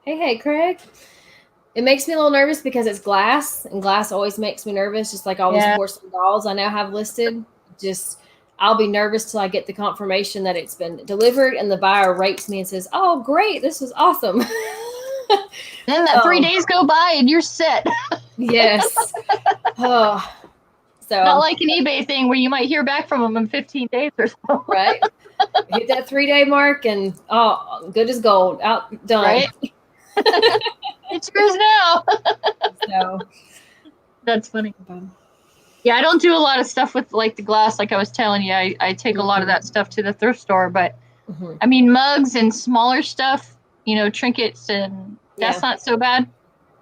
Speaker 2: Hey, Craig. It makes me a little nervous because it's glass, and glass always makes me nervous, just like all these porcelain dolls I now have listed. I'll be nervous till I get the confirmation that it's been delivered and the buyer rates me and says, oh, great, this is awesome.
Speaker 1: Then that 3 days go by and you're set.
Speaker 2: Yes. So
Speaker 1: not like an eBay thing where you might hear back from them in 15 days or so.
Speaker 2: Right. Hit that 3-day mark and good as gold. Out, done.
Speaker 1: Right. It's yours now.
Speaker 2: So
Speaker 1: that's funny. Yeah, I don't do a lot of stuff with like the glass. Like I was telling you, I take a lot of that stuff to the thrift store. But I mean, mugs and smaller stuff, trinkets, and that's not so bad.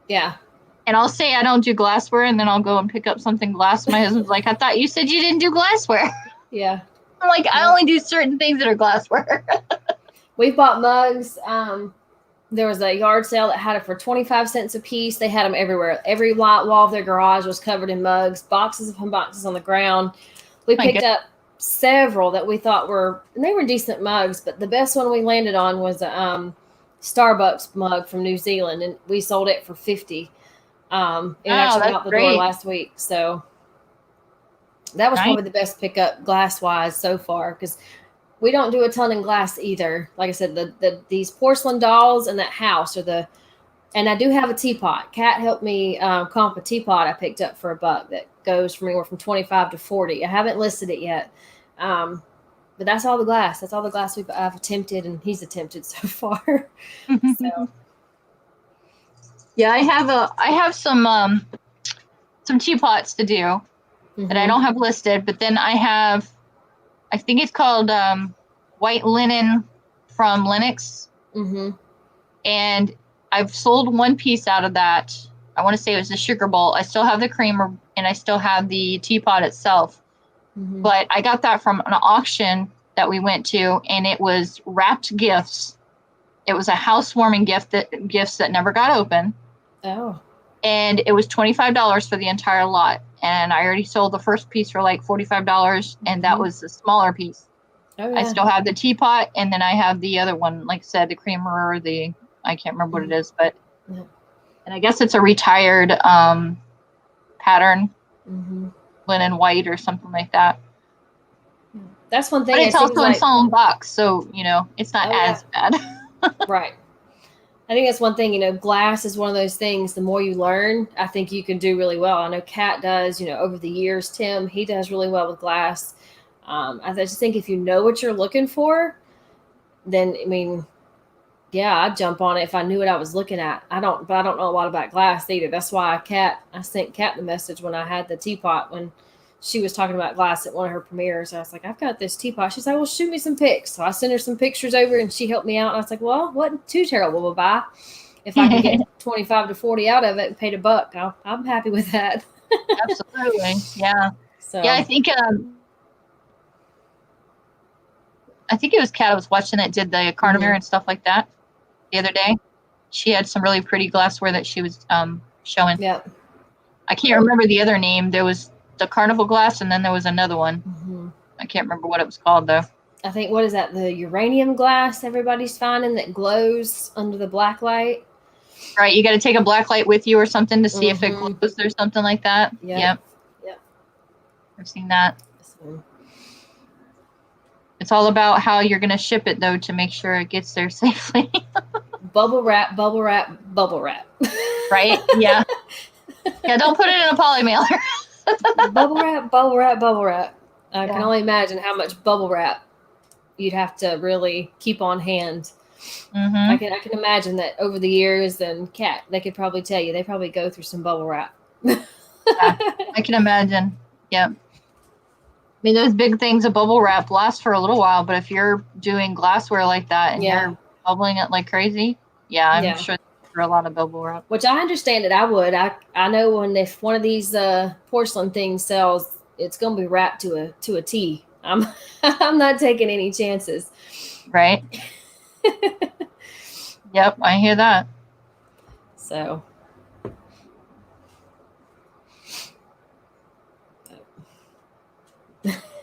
Speaker 2: Yeah.
Speaker 1: And I'll say I don't do glassware, and then I'll go and pick up something glass. My husband's like, I thought you said you didn't do glassware.
Speaker 2: Yeah.
Speaker 1: I'm like, I only do certain things that are glassware.
Speaker 2: We've bought mugs. There was a yard sale that had it for 25 cents a piece. They had them everywhere. Every wall of their garage was covered in mugs, boxes upon boxes on the ground. We picked up several that we thought and they were decent mugs, but the best one we landed on was a Starbucks mug from New Zealand, and we sold it for $50. It actually went out the door last week. So that was probably the best pickup glass-wise so far, because we don't do a ton in glass either. Like I said, these porcelain dolls and that house and I do have a teapot. Kat helped me comp a teapot I picked up for $1 that goes from anywhere from 25 to 40. I haven't listed it yet. But that's all the glass. That's all the glass I've attempted, and he's attempted so far. So.
Speaker 1: Yeah, I have some teapots to do that I don't have listed, but then I think it's called white linen from Lenox. And I've sold one piece out of that. I want to say it was the sugar bowl. I still have the creamer and I still have the teapot itself. But I got that from an auction that we went to, and it was wrapped gifts. It was a housewarming gifts that never got open.
Speaker 2: Oh.
Speaker 1: And it was $25 for the entire lot. And I already sold the first piece for like $45, and that was the smaller piece. Oh, yeah. I still have the teapot, and then I have the other one, like I said, the creamer, or I can't remember what it is, but and I guess it's a retired pattern, linen white or something like that.
Speaker 2: That's one thing.
Speaker 1: But it's also in its box, so it's not as bad.
Speaker 2: Right. I think that's one thing, glass is one of those things, the more you learn, I think you can do really well. I know Kat does, over the years. Tim, he does really well with glass. I just think if you know what you're looking for, then, I'd jump on it if I knew what I was looking at. But I don't know a lot about glass either. That's why I sent Kat the message when I had the teapot, when she was talking about glass at one of her premieres. I was like, I've got this teapot. She's like, well, shoot me some pics. So I sent her some pictures over, and she helped me out. And I was like, well, wasn't too terrible to buy. If I can get 25 to 40 out of it and paid $1, I'm happy with that.
Speaker 1: Absolutely. Yeah. So yeah, I think it was Kat I was watching that did the Carnivore and stuff like that the other day. She had some really pretty glassware that she was showing.
Speaker 2: Yeah.
Speaker 1: I can't remember the other name. There was the carnival glass, and then there was another one.
Speaker 2: Mm-hmm.
Speaker 1: I can't remember what it was called though.
Speaker 2: I think, what is that? The uranium glass everybody's finding that glows under the black light.
Speaker 1: Right, you got to take a black light with you or something to see if it
Speaker 2: Mm-hmm.
Speaker 1: glows or something like that.
Speaker 2: Yep.
Speaker 1: I've seen that.
Speaker 2: So,
Speaker 1: It's all about how you're going to ship it though to make sure it gets there safely.
Speaker 2: bubble wrap, bubble wrap, bubble wrap.
Speaker 1: Right? Yeah. Yeah, don't put it in a poly mailer.
Speaker 2: Bubble wrap, bubble wrap, bubble wrap. I
Speaker 1: Yeah.
Speaker 2: can only imagine how much bubble wrap you'd have to really keep on hand.
Speaker 1: Mm-hmm.
Speaker 2: I can imagine that over the years, and Kat, they could probably tell you, they probably go through some bubble wrap.
Speaker 1: Yeah, I can imagine. Yeah. I mean, those big things of bubble wrap last for a little while, but if you're doing glassware like that and you're bubbling it like crazy, I'm sure for a lot of bubble wrap.
Speaker 2: Which I understand it. I would. I know if one of these porcelain things sells, it's going to be wrapped to a T. I'm not taking any chances.
Speaker 1: Right. Yep, I hear that.
Speaker 2: So.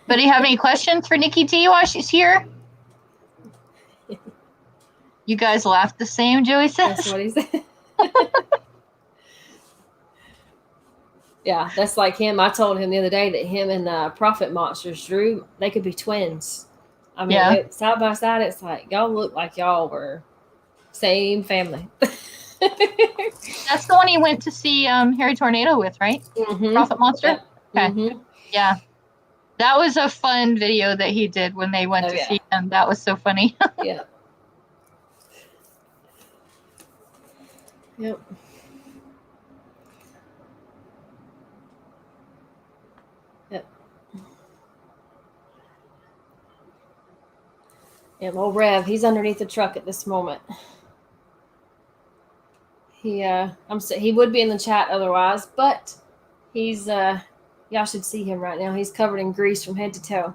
Speaker 1: But do you have any questions for Nikki T while she's here? You guys laugh the same, Joey says.
Speaker 2: That's what he said. Yeah, that's like him. I told him the other day that him and Profit Monsters, Drew, they could be twins. I mean, side by side, it's like y'all look like y'all were same family.
Speaker 1: That's the one he went to see Harry Tornado with, right?
Speaker 2: Mm-hmm.
Speaker 1: Profit Monster?
Speaker 2: Yep.
Speaker 1: Okay.
Speaker 2: Mm-hmm.
Speaker 1: Yeah. That was a fun video that he did when they went to see him. That was so funny.
Speaker 2: Yeah. Yep. Yep. Yeah, old Rev, he's underneath the truck at this moment. He would be in the chat otherwise, but he's y'all should see him right now. He's covered in grease from head to toe.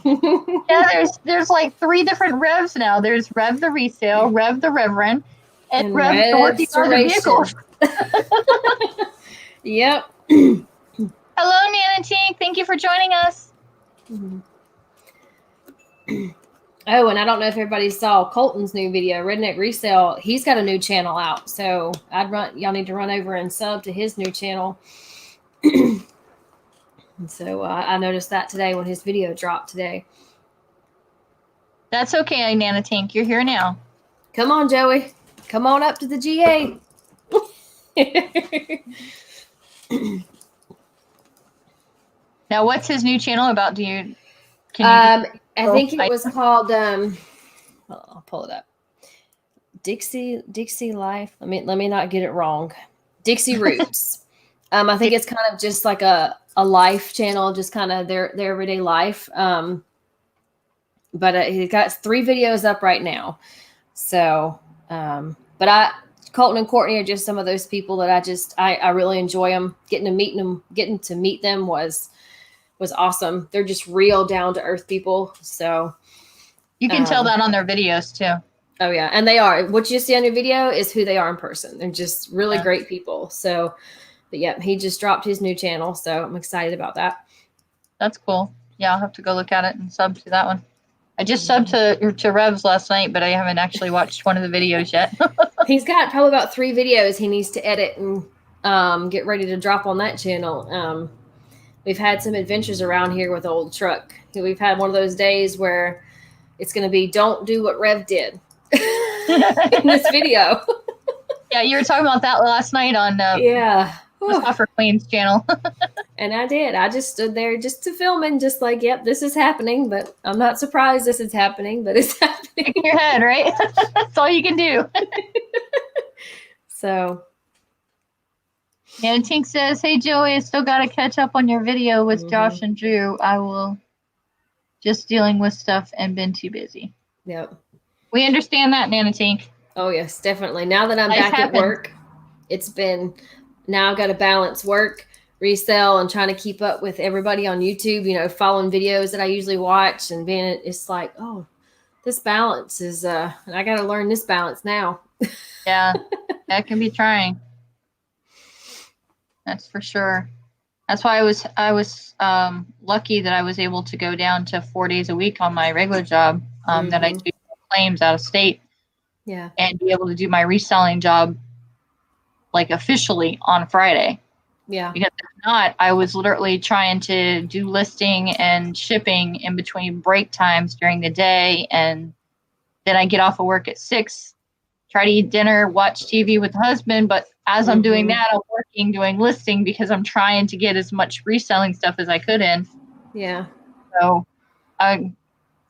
Speaker 1: Yeah, there's like 3 different Revs now. There's Rev the Resale, Rev the Reverend, and Rev the working on the vehicles.
Speaker 2: Yep.
Speaker 1: Hello, Nana Tink. Thank you for joining us.
Speaker 2: Mm-hmm. Oh, and I don't know if everybody saw Colton's new video, Redneck Resale. He's got a new channel out, so y'all need to run over and sub to his new channel. And so I noticed that today when his video dropped today.
Speaker 1: That's okay, Nana Tink. You're here now.
Speaker 2: Come on, Joey. Come on up to the GA.
Speaker 1: Now, what's his new channel about?
Speaker 2: I think it was called I'll pull it up. Dixie Life. Let me not get it wrong. Dixie Roots. I think it's kind of just like a life channel, just kind of their everyday life. But he's got 3 videos up right now. So, but Colton and Courtney are just some of those people that I really enjoy them. Getting to meet them was awesome. They're just real down to earth people. So
Speaker 1: you can tell that on their videos too.
Speaker 2: Oh yeah. And they are. What you see on your video is who they are in person. They're just really great people. So, but yeah, he just dropped his new channel. So I'm excited about that.
Speaker 1: That's cool. Yeah, I'll have to go look at it and sub to that one. I just subbed to Revs last night, but I haven't actually watched one of the videos yet.
Speaker 2: He's got probably about 3 videos he needs to edit and get ready to drop on that channel. We've had some adventures around here with old truck. We've had one of those days where it's going to be don't do what Rev did in this video.
Speaker 1: Yeah, you were talking about that last night on Offer Queen's channel.
Speaker 2: And I did. I just stood there just to film and just like, yep, this is happening, but I'm not surprised this is happening, but it's happening.
Speaker 1: In your head, right? That's all you can do.
Speaker 2: So.
Speaker 1: And Tink says, hey, Joey, I still got to catch up on your video with Josh and Drew. I will just dealing with stuff and been too busy.
Speaker 2: Yep.
Speaker 1: We understand that, Nana Tink.
Speaker 2: Oh, yes, definitely. Now that I'm back at work, now I've got to balance work, resell, and trying to keep up with everybody on YouTube, following videos that I usually watch and it's like, oh, this balance is, and I got to learn this balance now.
Speaker 1: Yeah, that can be trying. That's for sure. That's why I was lucky that I was able to go down to 4 days a week on my regular job, that I
Speaker 2: Mm-hmm.
Speaker 1: do claims out of state,
Speaker 2: Yeah.
Speaker 1: and be able to do my reselling job like officially on Friday.
Speaker 2: Yeah.
Speaker 1: Because if not, I was literally trying to do listing and shipping in between break times during the day, and then I get off of work at 6, try to eat dinner, watch TV with the husband. But as I'm doing
Speaker 2: Mm-hmm.
Speaker 1: that, I'm working doing listing because I'm trying to get as much reselling stuff as I could in.
Speaker 2: Yeah.
Speaker 1: So I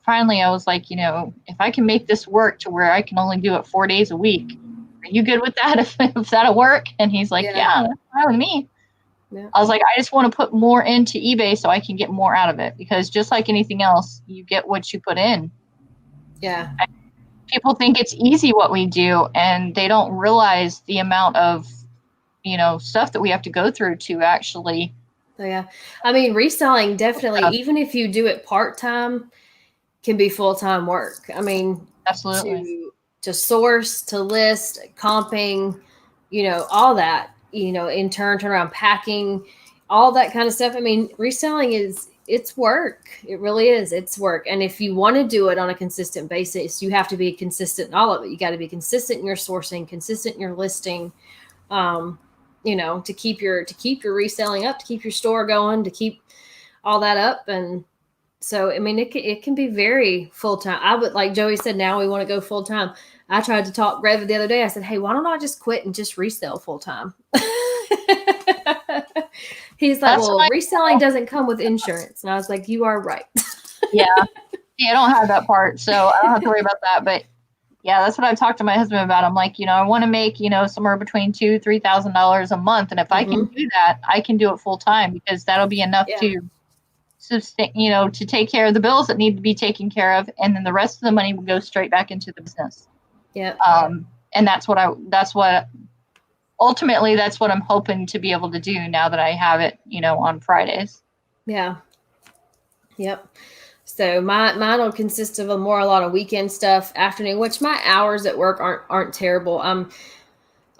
Speaker 1: finally I was like, if I can make this work to where I can only do it 4 days a week, are you good with that? If that'll work? And he's like,
Speaker 2: Yeah.
Speaker 1: yeah, that's fine with me.
Speaker 2: Yeah.
Speaker 1: I was like, I just want to put more into eBay so I can get more out of it, because just like anything else, you get what you put in.
Speaker 2: Yeah.
Speaker 1: People think it's easy what we do, and they don't realize the amount of, stuff that we have to go through to actually.
Speaker 2: So, yeah. I mean, reselling definitely, even if you do it part-time, can be full-time work. I mean,
Speaker 1: Absolutely.
Speaker 2: to source, to list, comping, all that, in turn around packing, all that kind of stuff. I mean, reselling it's work. It really is. It's work. And if you want to do it on a consistent basis, you have to be consistent in all of it. You got to be consistent in your sourcing, consistent in your listing, to keep your reselling up, to keep your store going, to keep all that up. And so, I mean, it can be very full time. I would, like Joey said, now we want to go full time. I tried to talk Rev the other day. I said, hey, why don't I just quit and just resell full time? He's like,
Speaker 1: That's
Speaker 2: well,
Speaker 1: my
Speaker 2: reselling doesn't come with insurance. And I was like, you are right.
Speaker 1: Yeah. Yeah, I don't have that part, so I don't have to worry about that. But yeah, that's what I've talked to my husband about. I'm like, I want to make, somewhere between $2,000-$3,000 a month. And if I can
Speaker 2: Mm-hmm.
Speaker 1: do that, I can do it full time, because that'll be enough
Speaker 2: Yeah.
Speaker 1: to sustain, to take care of the bills that need to be taken care of. And then the rest of the money will go straight back into the business.
Speaker 2: Yeah.
Speaker 1: And ultimately, that's what I'm hoping to be able to do now that I have it, on Fridays.
Speaker 2: Yeah. Yep. So mine will consist of a lot of weekend stuff, afternoon, which my hours at work aren't terrible.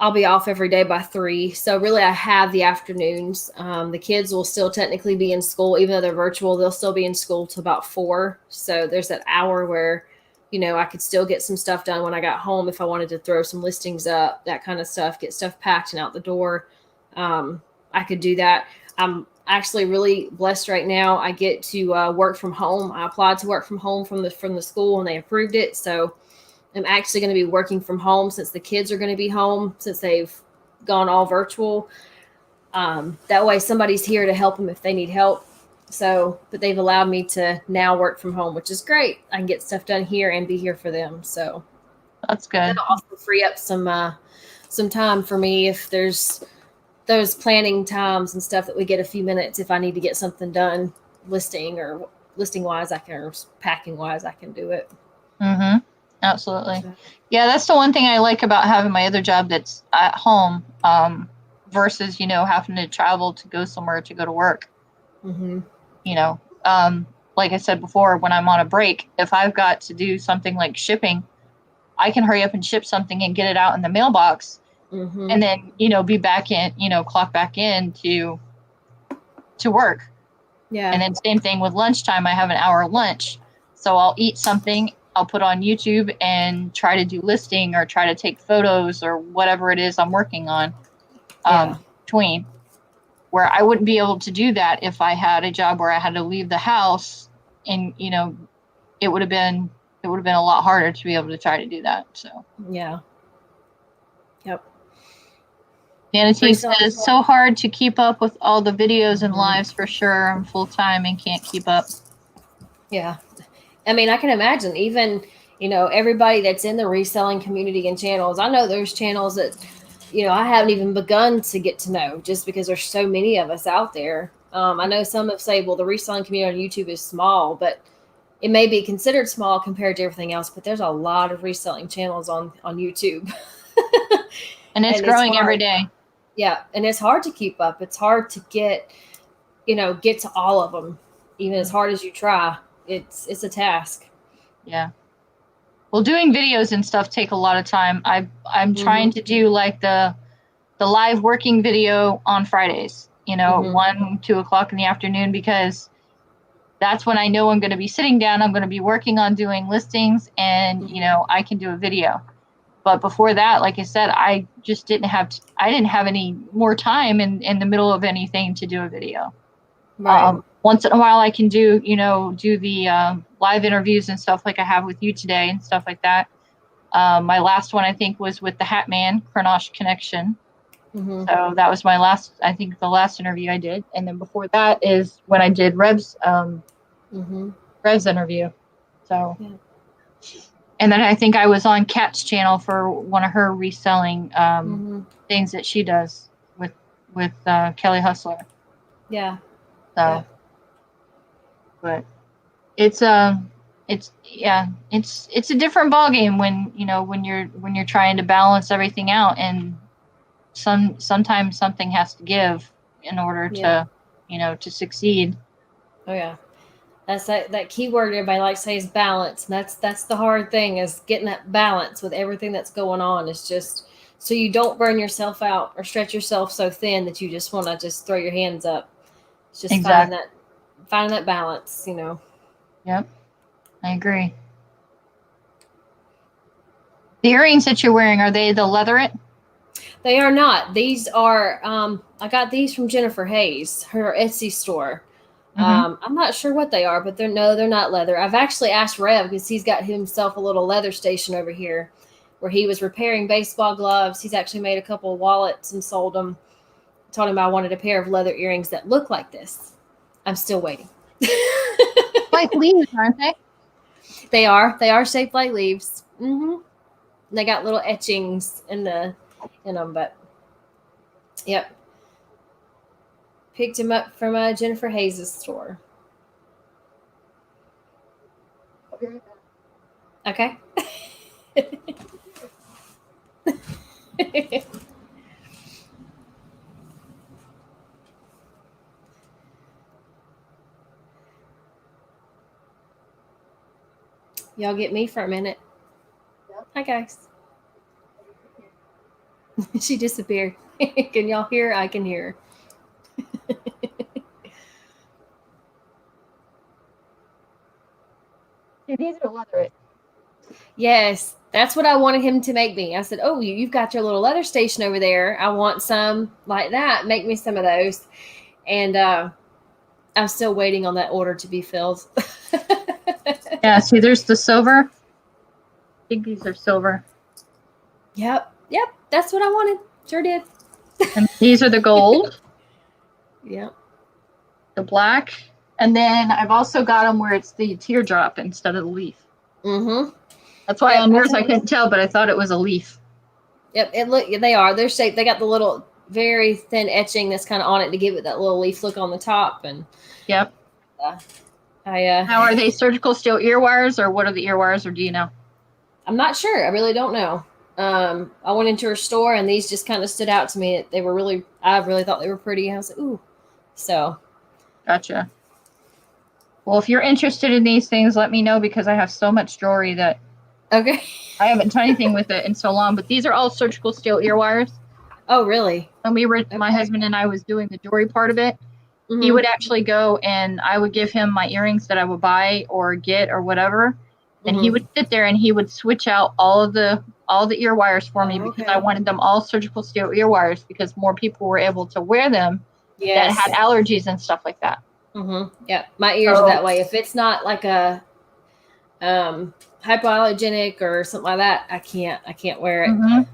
Speaker 2: I'll be off every day by 3. So really I have the afternoons. The kids will still technically be in school, even though they're virtual, they'll still be in school till about 4. So there's that hour where, I could still get some stuff done when I got home if I wanted to throw some listings up, that kind of stuff, get stuff packed and out the door. I could do that. I'm actually really blessed right now. I get to work from home. I applied to work from home from the school, and they approved it. So I'm actually going to be working from home since the kids are going to be home, since they've gone all virtual. That way somebody's here to help them if they need help. So, but they've allowed me to now work from home, which is great. I can get stuff done here and be here for them. So
Speaker 1: That's good.
Speaker 2: that'll also free up some time for me if there's those planning times and stuff that we get a few minutes. If I need to get something done, listing wise, I can, or packing wise, I can do it.
Speaker 1: Mm-hmm. Absolutely. Yeah, that's the one thing I like about having my other job that's at home, versus, having to travel to go somewhere to go to work.
Speaker 2: Mm-hmm.
Speaker 1: Like I said before, when I'm on a break, if I've got to do something like shipping, I can hurry up and ship something and get it out in the mailbox,
Speaker 2: Mm-hmm.
Speaker 1: and then, be back in, clock back in to work.
Speaker 2: Yeah.
Speaker 1: And then same thing with lunchtime. I have an hour lunch, so I'll eat something, I'll put on YouTube and try to do listing or try to take photos or whatever it is I'm working on, between, where I wouldn't be able to do that if I had a job where I had to leave the house, and, it would have been a lot harder to be able to try to do that. So
Speaker 2: yeah. Yep.
Speaker 1: Vanity says it's so hard to keep up with all the videos and lives for sure. I'm full time and can't keep up.
Speaker 2: Yeah. I mean, I can imagine even, everybody that's in the reselling community and channels. I know there's channels that, I haven't even begun to get to know, just because there's so many of us out there. I know some have said, well, the reselling community on YouTube is small, but it may be considered small compared to everything else, but there's a lot of reselling channels on YouTube.
Speaker 1: And it's growing every day.
Speaker 2: Yeah. And it's hard to keep up. It's hard to get to all of them, even as hard as you try. It's a task.
Speaker 1: Yeah. Well, doing videos and stuff take a lot of time. I'm trying to do like the the live working video on Fridays, you know,
Speaker 2: Mhm.
Speaker 1: 1, 2 o'clock in the afternoon, because that's when I know I'm going to be sitting down. I'm going to be working on doing listings, and, you know, I can do a video. But before that, like I said, I just didn't have any more time in the middle of anything to do a video.
Speaker 2: Right.
Speaker 1: Once in a while I can do the live interviews and stuff like I have with you today and stuff like that. My last one, I think, was with the Hat Man, Kranosh Connection.
Speaker 2: Mhm.
Speaker 1: So that was my last, I think, the last interview I did. And then before that is when I did Rev's interview. So,
Speaker 2: Yeah.
Speaker 1: and then I think I was on Kat's channel for one of her reselling things that she does with Kelly Hustler.
Speaker 2: Yeah.
Speaker 1: So,
Speaker 2: Yeah.
Speaker 1: but it's a different ballgame when you're trying to balance everything out, and sometimes something has to give in order
Speaker 2: Yeah.
Speaker 1: to succeed.
Speaker 2: Oh yeah. That's that key word everybody likes to say is balance. And that's the hard thing, is getting that balance with everything that's going on. It's just so you don't burn yourself out or stretch yourself so thin that you just want to just throw your hands up. It's just
Speaker 1: Exactly.
Speaker 2: finding that balance, you know.
Speaker 1: Yep, I agree. The earrings that you're wearing, are they the leatherette?
Speaker 2: They are not. These are I got these from Jennifer Hayes, her Etsy store. I'm not sure what they are, but they're not leather. I've actually asked Rev, because he's got himself a little leather station over here where he was repairing baseball gloves. He's actually made a couple of wallets and sold them. I told him I wanted a pair of leather earrings that look like this. I'm still waiting.
Speaker 1: Like leaves, aren't they?
Speaker 2: They are shaped like leaves. They got little etchings in them, but yep. Picked him up from Jennifer Hayes' store. Okay. Y'all get me for a minute. Yep. Hi, guys. She disappeared. Can y'all hear? I can hear.
Speaker 1: These are leather.
Speaker 2: Yes, that's what I wanted him to make me. I said, "Oh, you've got your little leather station over there. I want some like that. Make me some of those." And I'm still waiting on that order to be filled.
Speaker 1: Yeah, see, there's the silver. I think these are silver.
Speaker 2: Yep, that's what I wanted. Sure did.
Speaker 1: And these are the gold.
Speaker 2: Yep.
Speaker 1: The black. And then I've also got them where it's the teardrop instead of the leaf. That's why on yours I couldn't tell, but I thought it was a leaf.
Speaker 2: Yep, they are. They're shaped. They got the little very thin etching that's kind of on it to give it that little leaf look on the top. And
Speaker 1: yep.
Speaker 2: Now,
Speaker 1: are they surgical steel ear wires, or what are the ear wires, or do you know?
Speaker 2: I'm not sure. I really don't know. I went into her store and these just kind of stood out to me. I really thought they were pretty. I was like, ooh. So.
Speaker 1: Gotcha. Well, if you're interested in these things, let me know, because I have so much jewelry that
Speaker 2: okay.
Speaker 1: I haven't done anything with it in so long. But these are all surgical steel ear wires.
Speaker 2: Oh, really?
Speaker 1: When my husband and I was doing the jewelry part of it, he would actually go and I would give him my earrings that I would buy or get or whatever. And he would sit there and he would switch out all the ear wires for me, because I wanted them all surgical steel ear wires, because more people were able to wear them that had allergies and stuff like that.
Speaker 2: Yeah, my ears are that way. If it's not like a hypoallergenic or something like that, I can't wear it.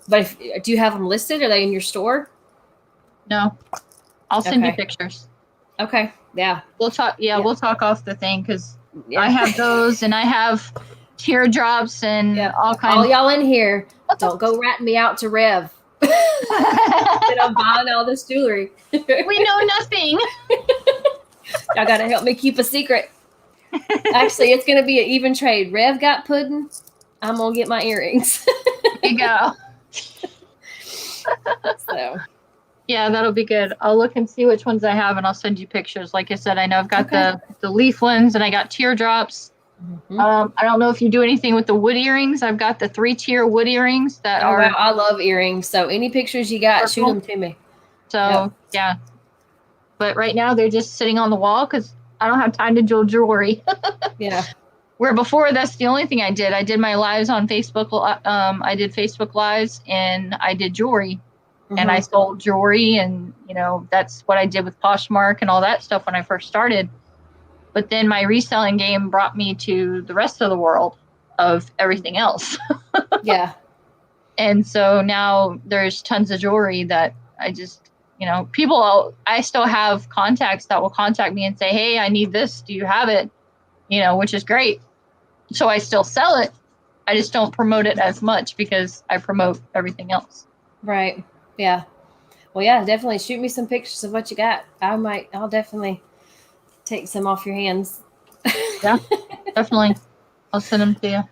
Speaker 2: But do you have them listed? Are they in your store?
Speaker 1: No, I'll send you pictures.
Speaker 2: Okay. Yeah.
Speaker 1: We'll talk. Yeah, we'll talk off the thing, because I have those, and I have teardrops and all kinds.
Speaker 2: All y'all in here, don't go ratting me out to Rev. That I'm buying all this jewelry.
Speaker 1: We know nothing.
Speaker 2: Y'all got to help me keep a secret. Actually, it's going to be an even trade. Rev got pudding. I'm going to get my earrings.
Speaker 1: There you go.
Speaker 2: So.
Speaker 1: Yeah, that'll be good. I'll look and see which ones I have, and I'll send you pictures. Like I said, I know I've got the leaf ones, and I got teardrops.
Speaker 2: Mm-hmm.
Speaker 1: I don't know if you do anything with the wood earrings. I've got the 3-tier wood earrings that
Speaker 2: Oh
Speaker 1: are
Speaker 2: wow, I love earrings. So any pictures you got, shoot them to me.
Speaker 1: So
Speaker 2: Yep.
Speaker 1: yeah, but right now they're just sitting on the wall because I don't have time to do jewelry.
Speaker 2: Yeah.
Speaker 1: Where before, that's the only thing I did. I did my lives on Facebook. I did Facebook lives and I did jewelry, and I sold jewelry, and that's what I did with Poshmark and all that stuff when I first started. But then my reselling game brought me to the rest of the world of everything else.
Speaker 2: Yeah.
Speaker 1: And so now there's tons of jewelry that I just, I still have contacts that will contact me and say, hey, I need this. Do you have it? Which is great. So I still sell it. I just don't promote it as much because I promote everything else.
Speaker 2: Right. Yeah. Well, yeah, definitely shoot me some pictures of what you got. I'll definitely take some off your hands.
Speaker 1: Yeah, definitely. I'll send them to you.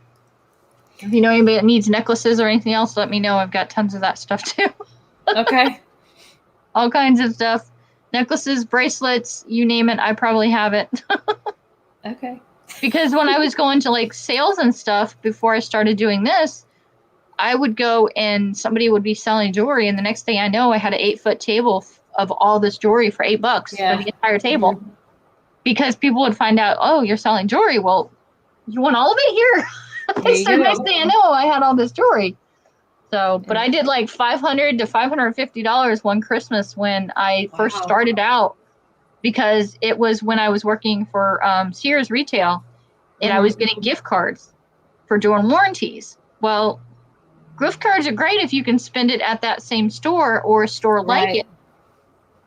Speaker 1: If you know anybody that needs necklaces or anything else, let me know. I've got tons of that stuff too.
Speaker 2: Okay.
Speaker 1: All kinds of stuff. Necklaces, bracelets, you name it, I probably have it.
Speaker 2: Okay.
Speaker 1: Because when I was going to like sales and stuff before I started doing this, I would go and somebody would be selling jewelry, and the next thing I know, I had an 8-foot table of all this jewelry for $8 for the entire table. Mm-hmm. Because people would find out, oh, you're selling jewelry. Well, you want all of it here? So the next thing I know, I had all this jewelry. So, but I did like $500 to $550 one Christmas when I first started out, because it was when I was working for Sears Retail, and I was getting gift cards for doing warranties. Well, gift cards are great if you can spend it at that same store or a store like it.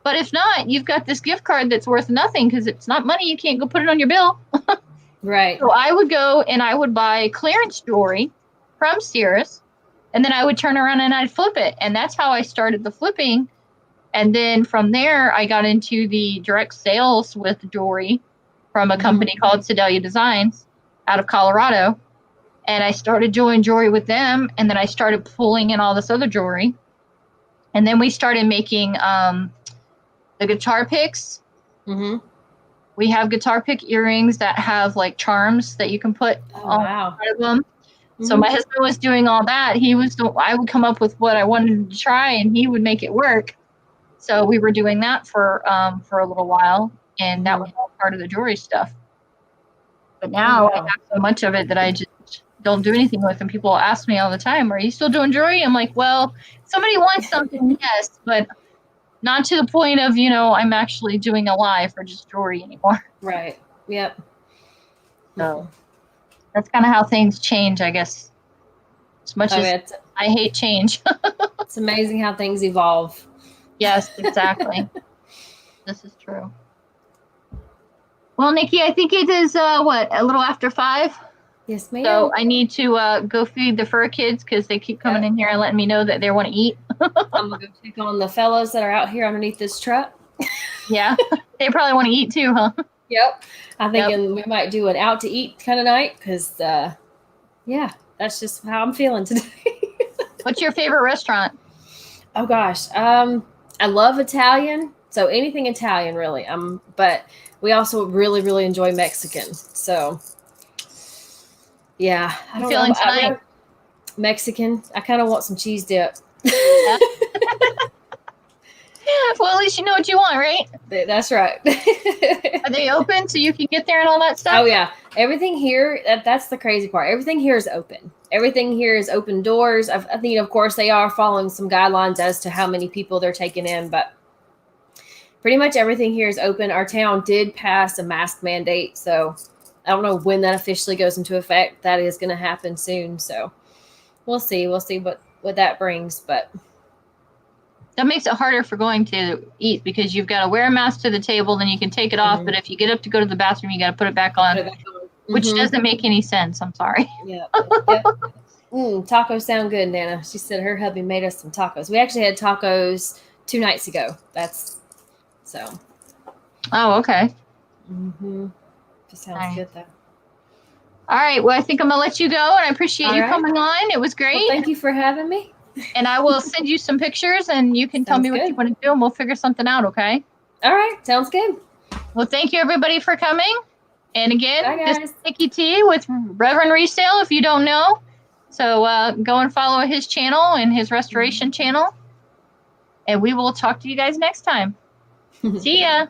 Speaker 1: But if not, you've got this gift card that's worth nothing because it's not money. You can't go put it on your bill.
Speaker 2: Right.
Speaker 1: So I would go and I would buy clearance jewelry from Sears, and then I would turn around and I'd flip it. And that's how I started the flipping. And then from there, I got into the direct sales with jewelry from a company called Sedalia Designs out of Colorado. And I started doing jewelry with them. And then I started pulling in all this other jewelry. And then we started making the guitar picks.
Speaker 2: Mm-hmm.
Speaker 1: We have guitar pick earrings that have like charms that you can put on front of them. Mm-hmm. So my husband was doing all that. I would come up with what I wanted to try, and he would make it work. So we were doing that for a little while, and that was all part of the jewelry stuff. But now I have so much of it that I just don't do anything with. And people ask me all the time, "Are you still doing jewelry?" I'm like, "Well, somebody wants something, yes, but not to the point of, I'm actually doing a live for just jewelry anymore."
Speaker 2: Right. Yep.
Speaker 1: So that's kind of how things change, I guess. As much as I hate change.
Speaker 2: It's amazing how things evolve.
Speaker 1: Yes, exactly. This is true. Well, Nikki, I think it is, a little after 5?
Speaker 2: Yes, ma'am.
Speaker 1: So I need to go feed the fur kids because they keep coming in here and letting me know that they want to eat.
Speaker 2: I'm going to go check on the fellows that are out here underneath this truck.
Speaker 1: Yeah, they probably want to eat too, huh?
Speaker 2: Yep. I think we might do an out to eat kind of night because, that's just how I'm feeling today.
Speaker 1: What's your favorite restaurant?
Speaker 2: Oh, gosh. I love Italian. So anything Italian, really. But we also really, really enjoy Mexican. So, yeah. I don't know.
Speaker 1: Tonight?
Speaker 2: Mexican. I kind of want some cheese dip.
Speaker 1: Yeah. Well, at least you know what you want, right?
Speaker 2: That's right.
Speaker 1: Are they open so you can get there and all that stuff?
Speaker 2: Oh, yeah. Everything here, that's the crazy part. Everything here is open. Everything here is open doors. I think, of course, they are following some guidelines as to how many people they're taking in, but pretty much everything here is open. Our town did pass a mask mandate, so I don't know when that officially goes into effect. That is going to happen soon, so we'll see. We'll see what that brings, but
Speaker 1: that makes it harder for going to eat because you've got to wear a mask to the table, then you can take it off. But if you get up to go to the bathroom, you got to put it back on, which doesn't make any sense. I'm sorry.
Speaker 2: Yeah. Tacos sound good, Nana. She said her hubby made us some tacos. We actually had tacos 2 nights ago. So.
Speaker 1: Oh, okay.
Speaker 2: Just sounds good, though.
Speaker 1: All right. Well, I think I'm going to let you go, and I appreciate you coming on. It was great.
Speaker 2: Well, thank you for having me.
Speaker 1: And I will send you some pictures, and you can tell me what you want to do, and we'll figure something out, okay?
Speaker 2: All right. Sounds good.
Speaker 1: Well, thank you, everybody, for coming. And again,
Speaker 2: Bye,
Speaker 1: this
Speaker 2: guys.
Speaker 1: is Nikki T with Rev Resale, if you don't know. So go and follow his channel and his restoration channel. And we will talk to you guys next time. See ya.